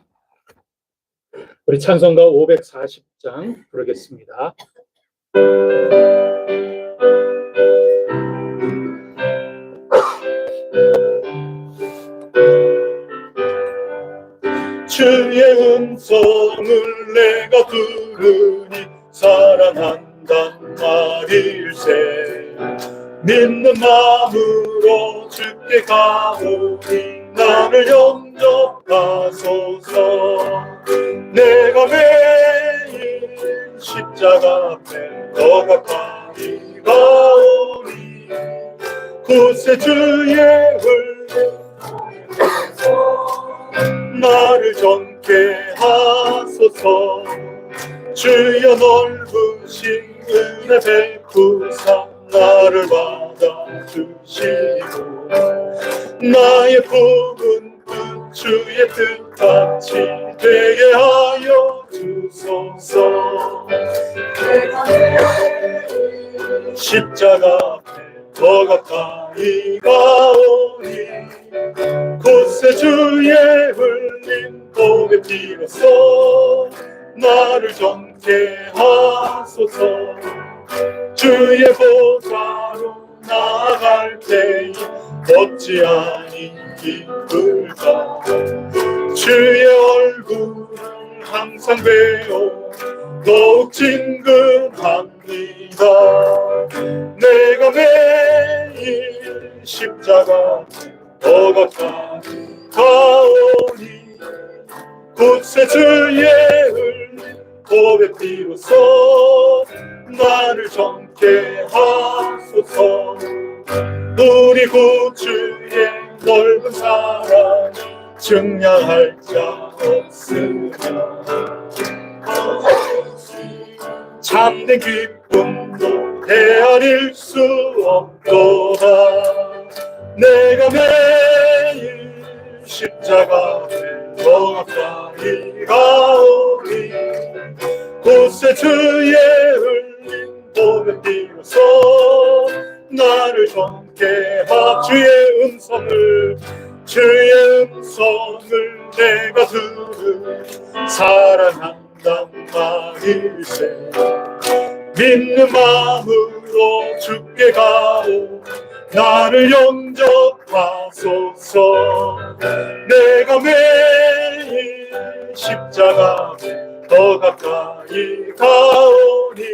우리 찬송가 540장 부르겠습니다. 주의 음성을 내가 들으니 살아난단 말일세. 믿는 마음으로 주께 가오니 나를 영접하소서. 내가 매일 십자가 앞에 더 가까이 가오니 그새 주의 흘림 나를 정케 하소서. 주여 넓으신 은혜 베푸사 나를 받아주시고 나의 품은 뜻 주의 뜻같이 되게 하여 주소서. 십자가 앞에 더 가까이 가오니 곳에 주의 흘린 복의 피로써 나를 정케 하소서. 주의 보좌로 나아갈 때에 어찌하니 기쁠까. 주의 얼굴을 항상 배워 더욱 친근합니다. 내가 매일 십자가 더 가까이 가오니 곳에 주의 흘린 복의 피로써 나를 정케 하소서. 우리 구주의 넓은 사랑 증량할 자 없으며 참된 기쁨도 헤아릴 수 없도다. 내가 매일 십자가 앞에 더 가까이 가오니 곳에 주의 흘린 복의 피로써 나를 정케 하. 주의 음성을 내가 들으니 사랑한단 말일세. 믿는 마음으로 주께 가오 나를 영접하소서. 내가 매일 십자가 더 가까이 가오니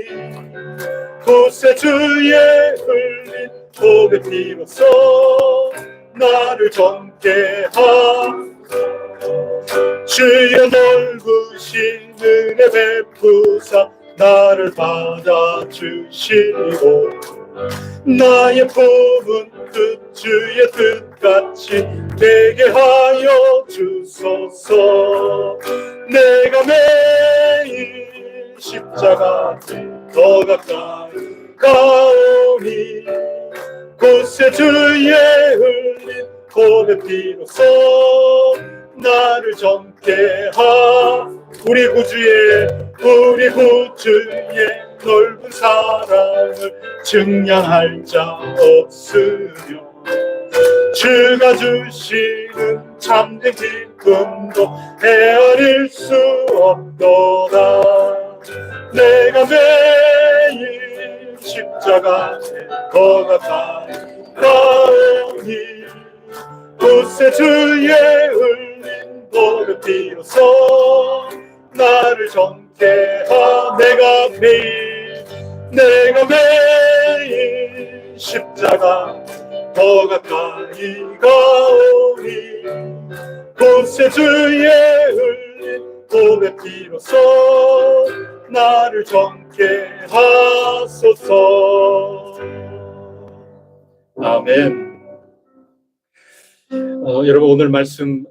곳에 주의 흘린 몸의 피로써 나를 정케하 주여 넓으신 은혜 베푸사 나를 받아주시고 나의 품은 그 주의 뜻같이 내게 하여 주소서. 내가 매일 십자가 더 가까이 가오니 곳에 주의 흘린 몸의 피로써 나를 정케하 우리 구주의 넓은 사랑을 증량할 자 없으며 주가 주시는 참된 기쁨도 헤아릴 수 없도다. 내가 매일 십자가에 더 가까이 가오니 곳에 주의 흘린 몸의 피로써 나를 정케하 내가 매일 십자가 더 가까이 가오니 곳에 주의 흘린 몸의 피로써 나를 정케하소서. 아멘. 여러분 오늘 말씀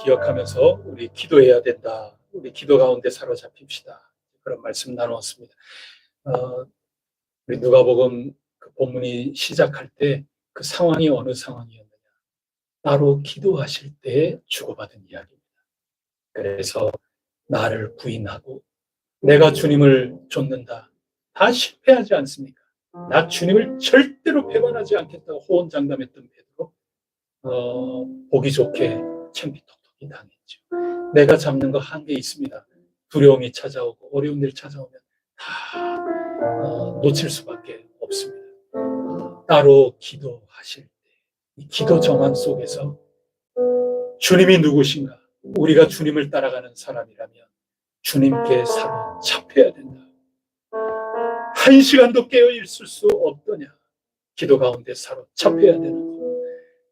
기억하면서 우리 기도해야 된다. 우리 기도 가운데 사로잡힙시다. 그런 말씀 나누었습니다. 우리 누가복음 그 본문이 시작할 때 그 상황이 어느 상황이었느냐. 따로 기도하실 때 주고받은 이야기입니다. 그래서 나를 부인하고 내가 주님을 좇는다. 다 실패하지 않습니까? 나 주님을 절대로 배반하지 않겠다고 호언장담했던 베드로 보기 좋게 창피톡톡히 당했죠. 내가 잡는 거 한계 있습니다. 두려움이 찾아오고 어려운 일 찾아오면 다 놓칠 수밖에 없습니다. 따로 기도하실 때 이 기도 정황 속에서 주님이 누구신가? 우리가 주님을 따라가는 사람이라면 주님께 사로잡혀야 된다. 한 시간도 깨어 있을 수 없더냐? 기도 가운데 사로잡혀야 되는 것,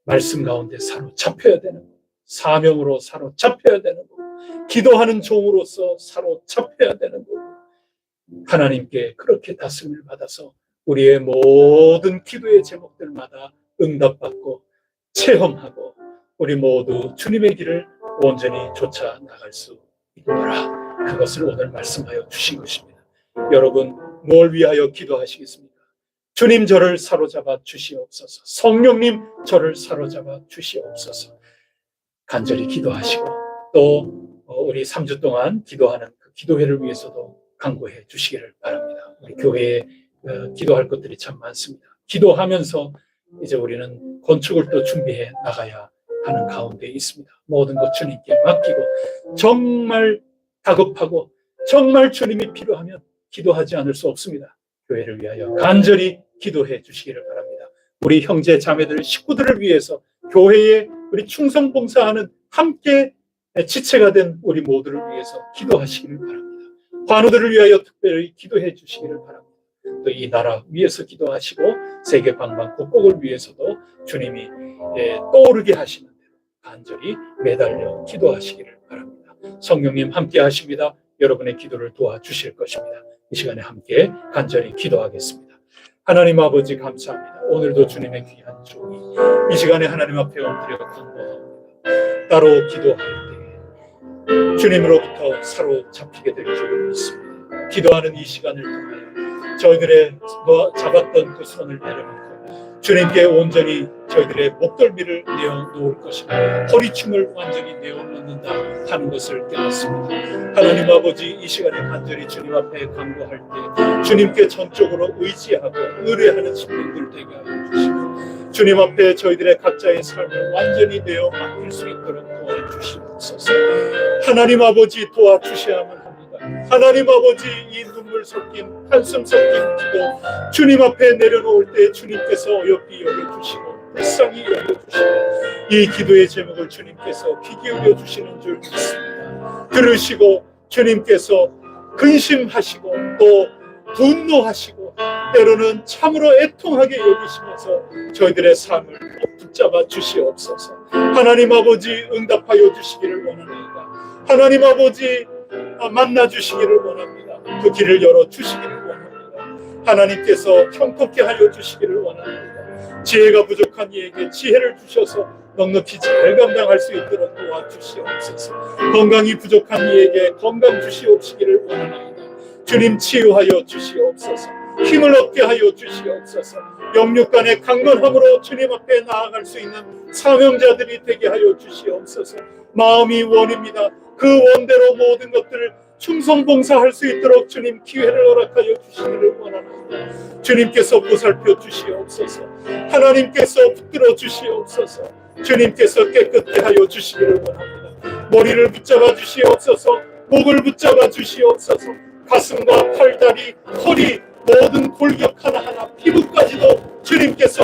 말씀 가운데 사로잡혀야 되는 것, 사명으로 사로잡혀야 되는 것, 기도하는 종으로서 사로잡혀야 되는 것, 하나님께 그렇게 다스림을 받아서 우리의 모든 기도의 제목들마다 응답받고 체험하고 우리 모두 주님의 길을 온전히 쫓아 나갈 수 있노라. 그것을 오늘 말씀하여 주신 것입니다. 여러분 뭘 위하여 기도하시겠습니까? 주님 저를 사로잡아 주시옵소서. 성령님 저를 사로잡아 주시옵소서. 간절히 기도하시고 또 우리 3주 동안 기도하는 그 기도회를 위해서도 간구해 주시기를 바랍니다. 우리 교회에 기도할 것들이 참 많습니다. 기도하면서 이제 우리는 건축을 또 준비해 나가야 하는 가운데 있습니다. 모든 것 주님께 맡기고 정말 다급하고 정말 주님이 필요하면 기도하지 않을 수 없습니다. 교회를 위하여 간절히 기도해 주시기를 바랍니다. 우리 형제 자매들 식구들을 위해서 교회에 우리 충성 봉사하는 함께 지체가 된 우리 모두를 위해서 기도하시기를 바랍니다. 관우들을 위하여 특별히 기도해 주시기를 바랍니다. 또 이 나라 위해서 기도하시고 세계 방방곡곡을 위해서도 주님이 떠오르게 하시는 대로 간절히 매달려 기도하시기를 바랍니다. 성령님 함께 하십니다. 여러분의 기도를 도와주실 것입니다. 이 시간에 함께 간절히 기도하겠습니다. 하나님 아버지 감사합니다. 오늘도 주님의 귀한 종이 이 시간에 하나님 앞에 엎드려 간구합니다. 따로 기도할 때 주님으로부터 사로잡히게 될 줄을 믿습니다. 기도하는 이 시간을 통하여 저희들의 잡았던 그 손을 내려놓고 주님께 온전히 저희들의 목덜미를 내어놓을 것이며 허리춤을 완전히 내어놓는다 하는 것을 깨닫습니다. 하나님 아버지 이 시간에 간절히 주님 앞에 간구할 때 주님께 전적으로 의지하고 의뢰하는 심령들 되게 하여 주시고 주님 앞에 저희들의 각자의 삶을 완전히 내어 맡길 수 있도록 도와주시옵소서. 하나님 아버지 도와주셔야만 합니다. 하나님 아버지 이 눈물 섞인 한숨 섞인 기도 주님 앞에 내려놓을 때 주님께서 어여삐 여겨주시고 불쌍히 여겨주시고 이 기도의 제목을 주님께서 귀 기울여 주시는 줄 믿습니다. 들으시고 주님께서 근심하시고 또 분노하시고 때로는 참으로 애통하게 여기시면서 저희들의 삶을 꼭 붙잡아 주시옵소서. 하나님 아버지 응답하여 주시기를 원합니다. 하나님 아버지 만나 주시기를 원합니다. 그 길을 열어 주시기를 원합니다. 하나님께서 형통케 하여 주시기를 원합니다. 지혜가 부족한 이에게 지혜를 주셔서 넉넉히 잘 감당할 수 있도록 도와주시옵소서. 건강이 부족한 이에게 건강 주시옵시기를 원합니다. 주님 치유하여 주시옵소서. 힘을 얻게 하여 주시옵소서. 영육간의 강건함으로 주님 앞에 나아갈 수 있는 사명자들이 되게 하여 주시옵소서. 마음이 원입니다. 그 원대로 모든 것들을 충성봉사할 수 있도록 주님 기회를 허락하여 주시기를 원합니다. 주님께서 보살펴 주시옵소서. 하나님께서 붙들어 주시옵소서. 주님께서 깨끗게 하여 주시기를 원합니다. 머리를 붙잡아 주시옵소서. 목을 붙잡아 주시옵소서. 가슴과 팔, 다리, 허리 모든 골격 하나하나 피부까지도 주님께서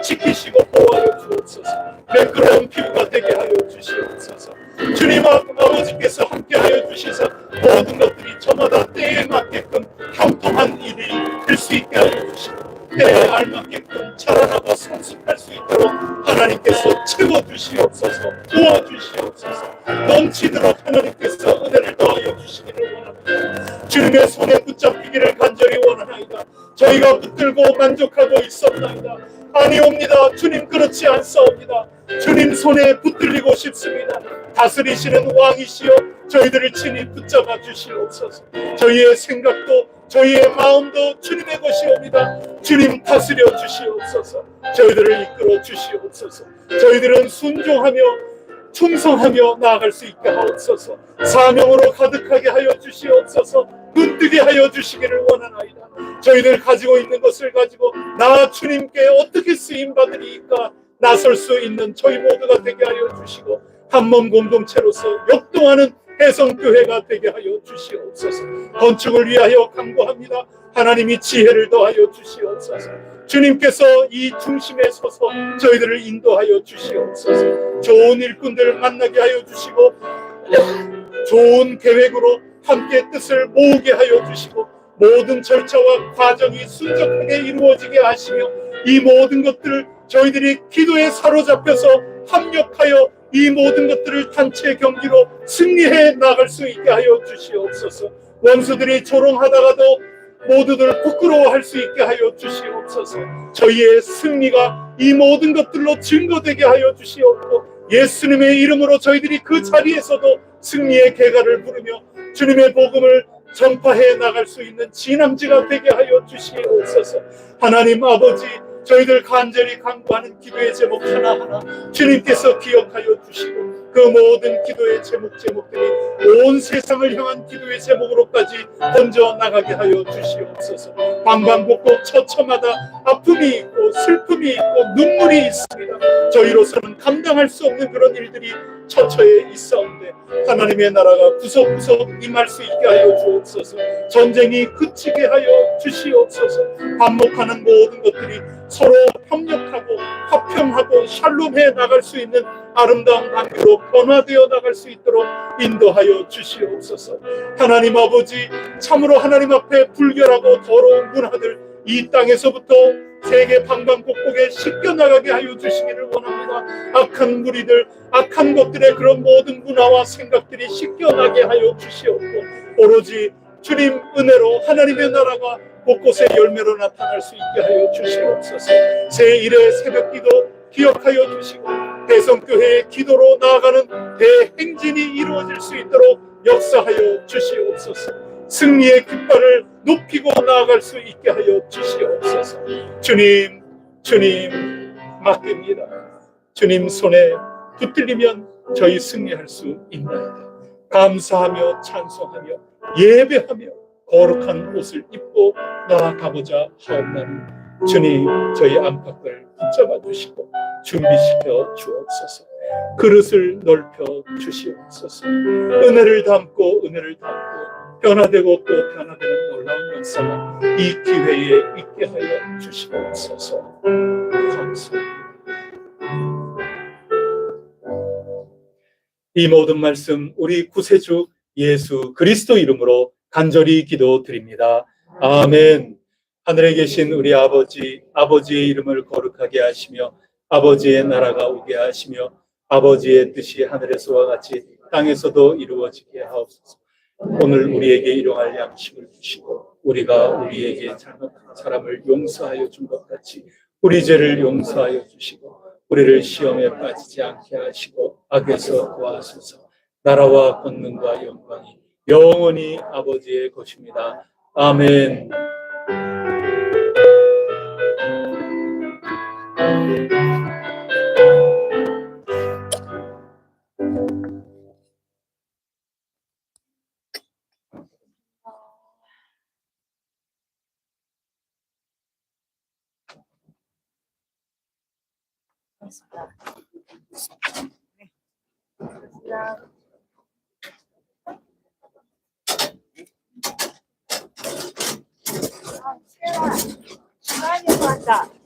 지키시고 보호하여 주옵소서. 매끄러운 피부가 되게 하여 주시옵소서. 주님 아버지께서 함께하여 주셔서 모든 것들이 저마다 때에 맞게끔 형통한 일이 될 수 있게 하여 주시고 때에 알맞게끔 자라나고 성숙할 수 있도록 하나님께서 채워주시옵소서. 도와주시옵소서. 넘치도록 하나님께서 은혜를 더하여 주시기를 원합니다. 주님의 손에 붙잡히기를 간절히 원하나이다. 저희가 붙들고 만족하고 있었나이다. 아니옵니다. 주님 그렇지 않사옵니다. 주님 손에 붙들리고 싶습니다. 다스리시는 왕이시여 저희들을 친히 붙잡아 주시옵소서. 저희의 생각도 저희의 마음도 주님의 것이옵니다. 주님 다스려 주시옵소서. 저희들을 이끌어 주시옵소서. 저희들은 순종하며 충성하며 나아갈 수 있게 하옵소서. 사명으로 가득하게 하여 주시옵소서. 눈뜨게 하여 주시기를 원하나이다. 저희들 가지고 있는 것을 가지고 나 주님께 어떻게 쓰임받으리까 나설 수 있는 저희 모두가 되게 하여 주시고 한몸 공동체로서 역동하는 해성교회가 되게 하여 주시옵소서. 건축을 위하여 간구합니다. 하나님이 지혜를 더하여 주시옵소서. 주님께서 이 중심에 서서 저희들을 인도하여 주시옵소서. 좋은 일꾼들 만나게 하여 주시고 좋은 계획으로 함께 뜻을 모으게 하여 주시고 모든 절차와 과정이 순적하게 이루어지게 하시며 이 모든 것들을 저희들이 기도에 사로잡혀서 합력하여 이 모든 것들을 단체 경기로 승리해 나갈 수 있게 하여 주시옵소서. 원수들이 조롱하다가도 모두들 부끄러워할 수 있게 하여 주시옵소서. 저희의 승리가 이 모든 것들로 증거되게 하여 주시옵고 예수님의 이름으로 저희들이 그 자리에서도 승리의 개가를 부르며 주님의 복음을 전파해 나갈 수 있는 진앙지가 되게 하여 주시옵소서. 하나님 아버지 저희들 간절히 간구하는 기도의 제목 하나하나 주님께서 기억하여 주시고 그 모든 기도의 제목들이 온 세상을 향한 기도의 제목으로까지 던져 나가게 하여 주시옵소서. 방방곡곡 처처마다 아픔이 있고 슬픔이 있고 눈물이 있습니다. 저희로서는 감당할 수 없는 그런 일들이 처처에 있사온데 하나님의 나라가 구석구석 임할 수 있게 하여 주옵소서. 전쟁이 그치게 하여 주시옵소서. 반목하는 모든 것들이 서로 협력하고 화평하고 샬롬해 나갈 수 있는 아름다운 관계로 변화되어 나갈 수 있도록 인도하여 주시옵소서. 하나님 아버지 참으로 하나님 앞에 불결하고 더러운 문화들 이 땅에서부터 세계 방방곡곡에 씻겨나가게 하여 주시기를 원합니다. 악한 무리들 악한 것들의 그런 모든 문화와 생각들이 씻겨나게 하여 주시옵고 오로지 주님 은혜로 하나님의 나라가 곳곳에 열매로 나타날 수 있게 하여 주시옵소서. 제1회 새벽기도 기억하여 주시고 대성교회의 기도로 나아가는 대행진이 이루어질 수 있도록 역사하여 주시옵소서. 승리의 깃발을 높이고 나아갈 수 있게 하여 주시옵소서. 주님 맡깁니다. 주님 손에 붙들리면 저희 승리할 수 있나이다. 감사하며 찬송하며 예배하며 거룩한 옷을 입고 나아가고자 하옵나니 주님 저희 안팎을 붙잡아 주시고 준비시켜 주옵소서. 그릇을 넓혀 주시옵소서. 은혜를 담고 변화되고 또 변화되는 놀라운 역사가 이 기회에 있게 하여 주시옵소서. 감사합니다. 이 모든 말씀 우리 구세주 예수 그리스도 이름으로 간절히 기도드립니다. 아멘. 하늘에 계신 우리 아버지, 아버지의 이름을 거룩하게 하시며 아버지의 나라가 오게 하시며 아버지의 뜻이 하늘에서와 같이 땅에서도 이루어지게 하옵소서. 오늘 우리에게 일용할 양식을 주시고 우리가 우리에게 잘못한 사람을 용서하여 준 것 같이 우리 죄를 용서하여 주시고 우리를 시험에 빠지지 않게 하시고 악에서 구하소서. 나라와 권능과 영광이 영원히 아버지의 것입니다. 아멘. 시간이 왔다.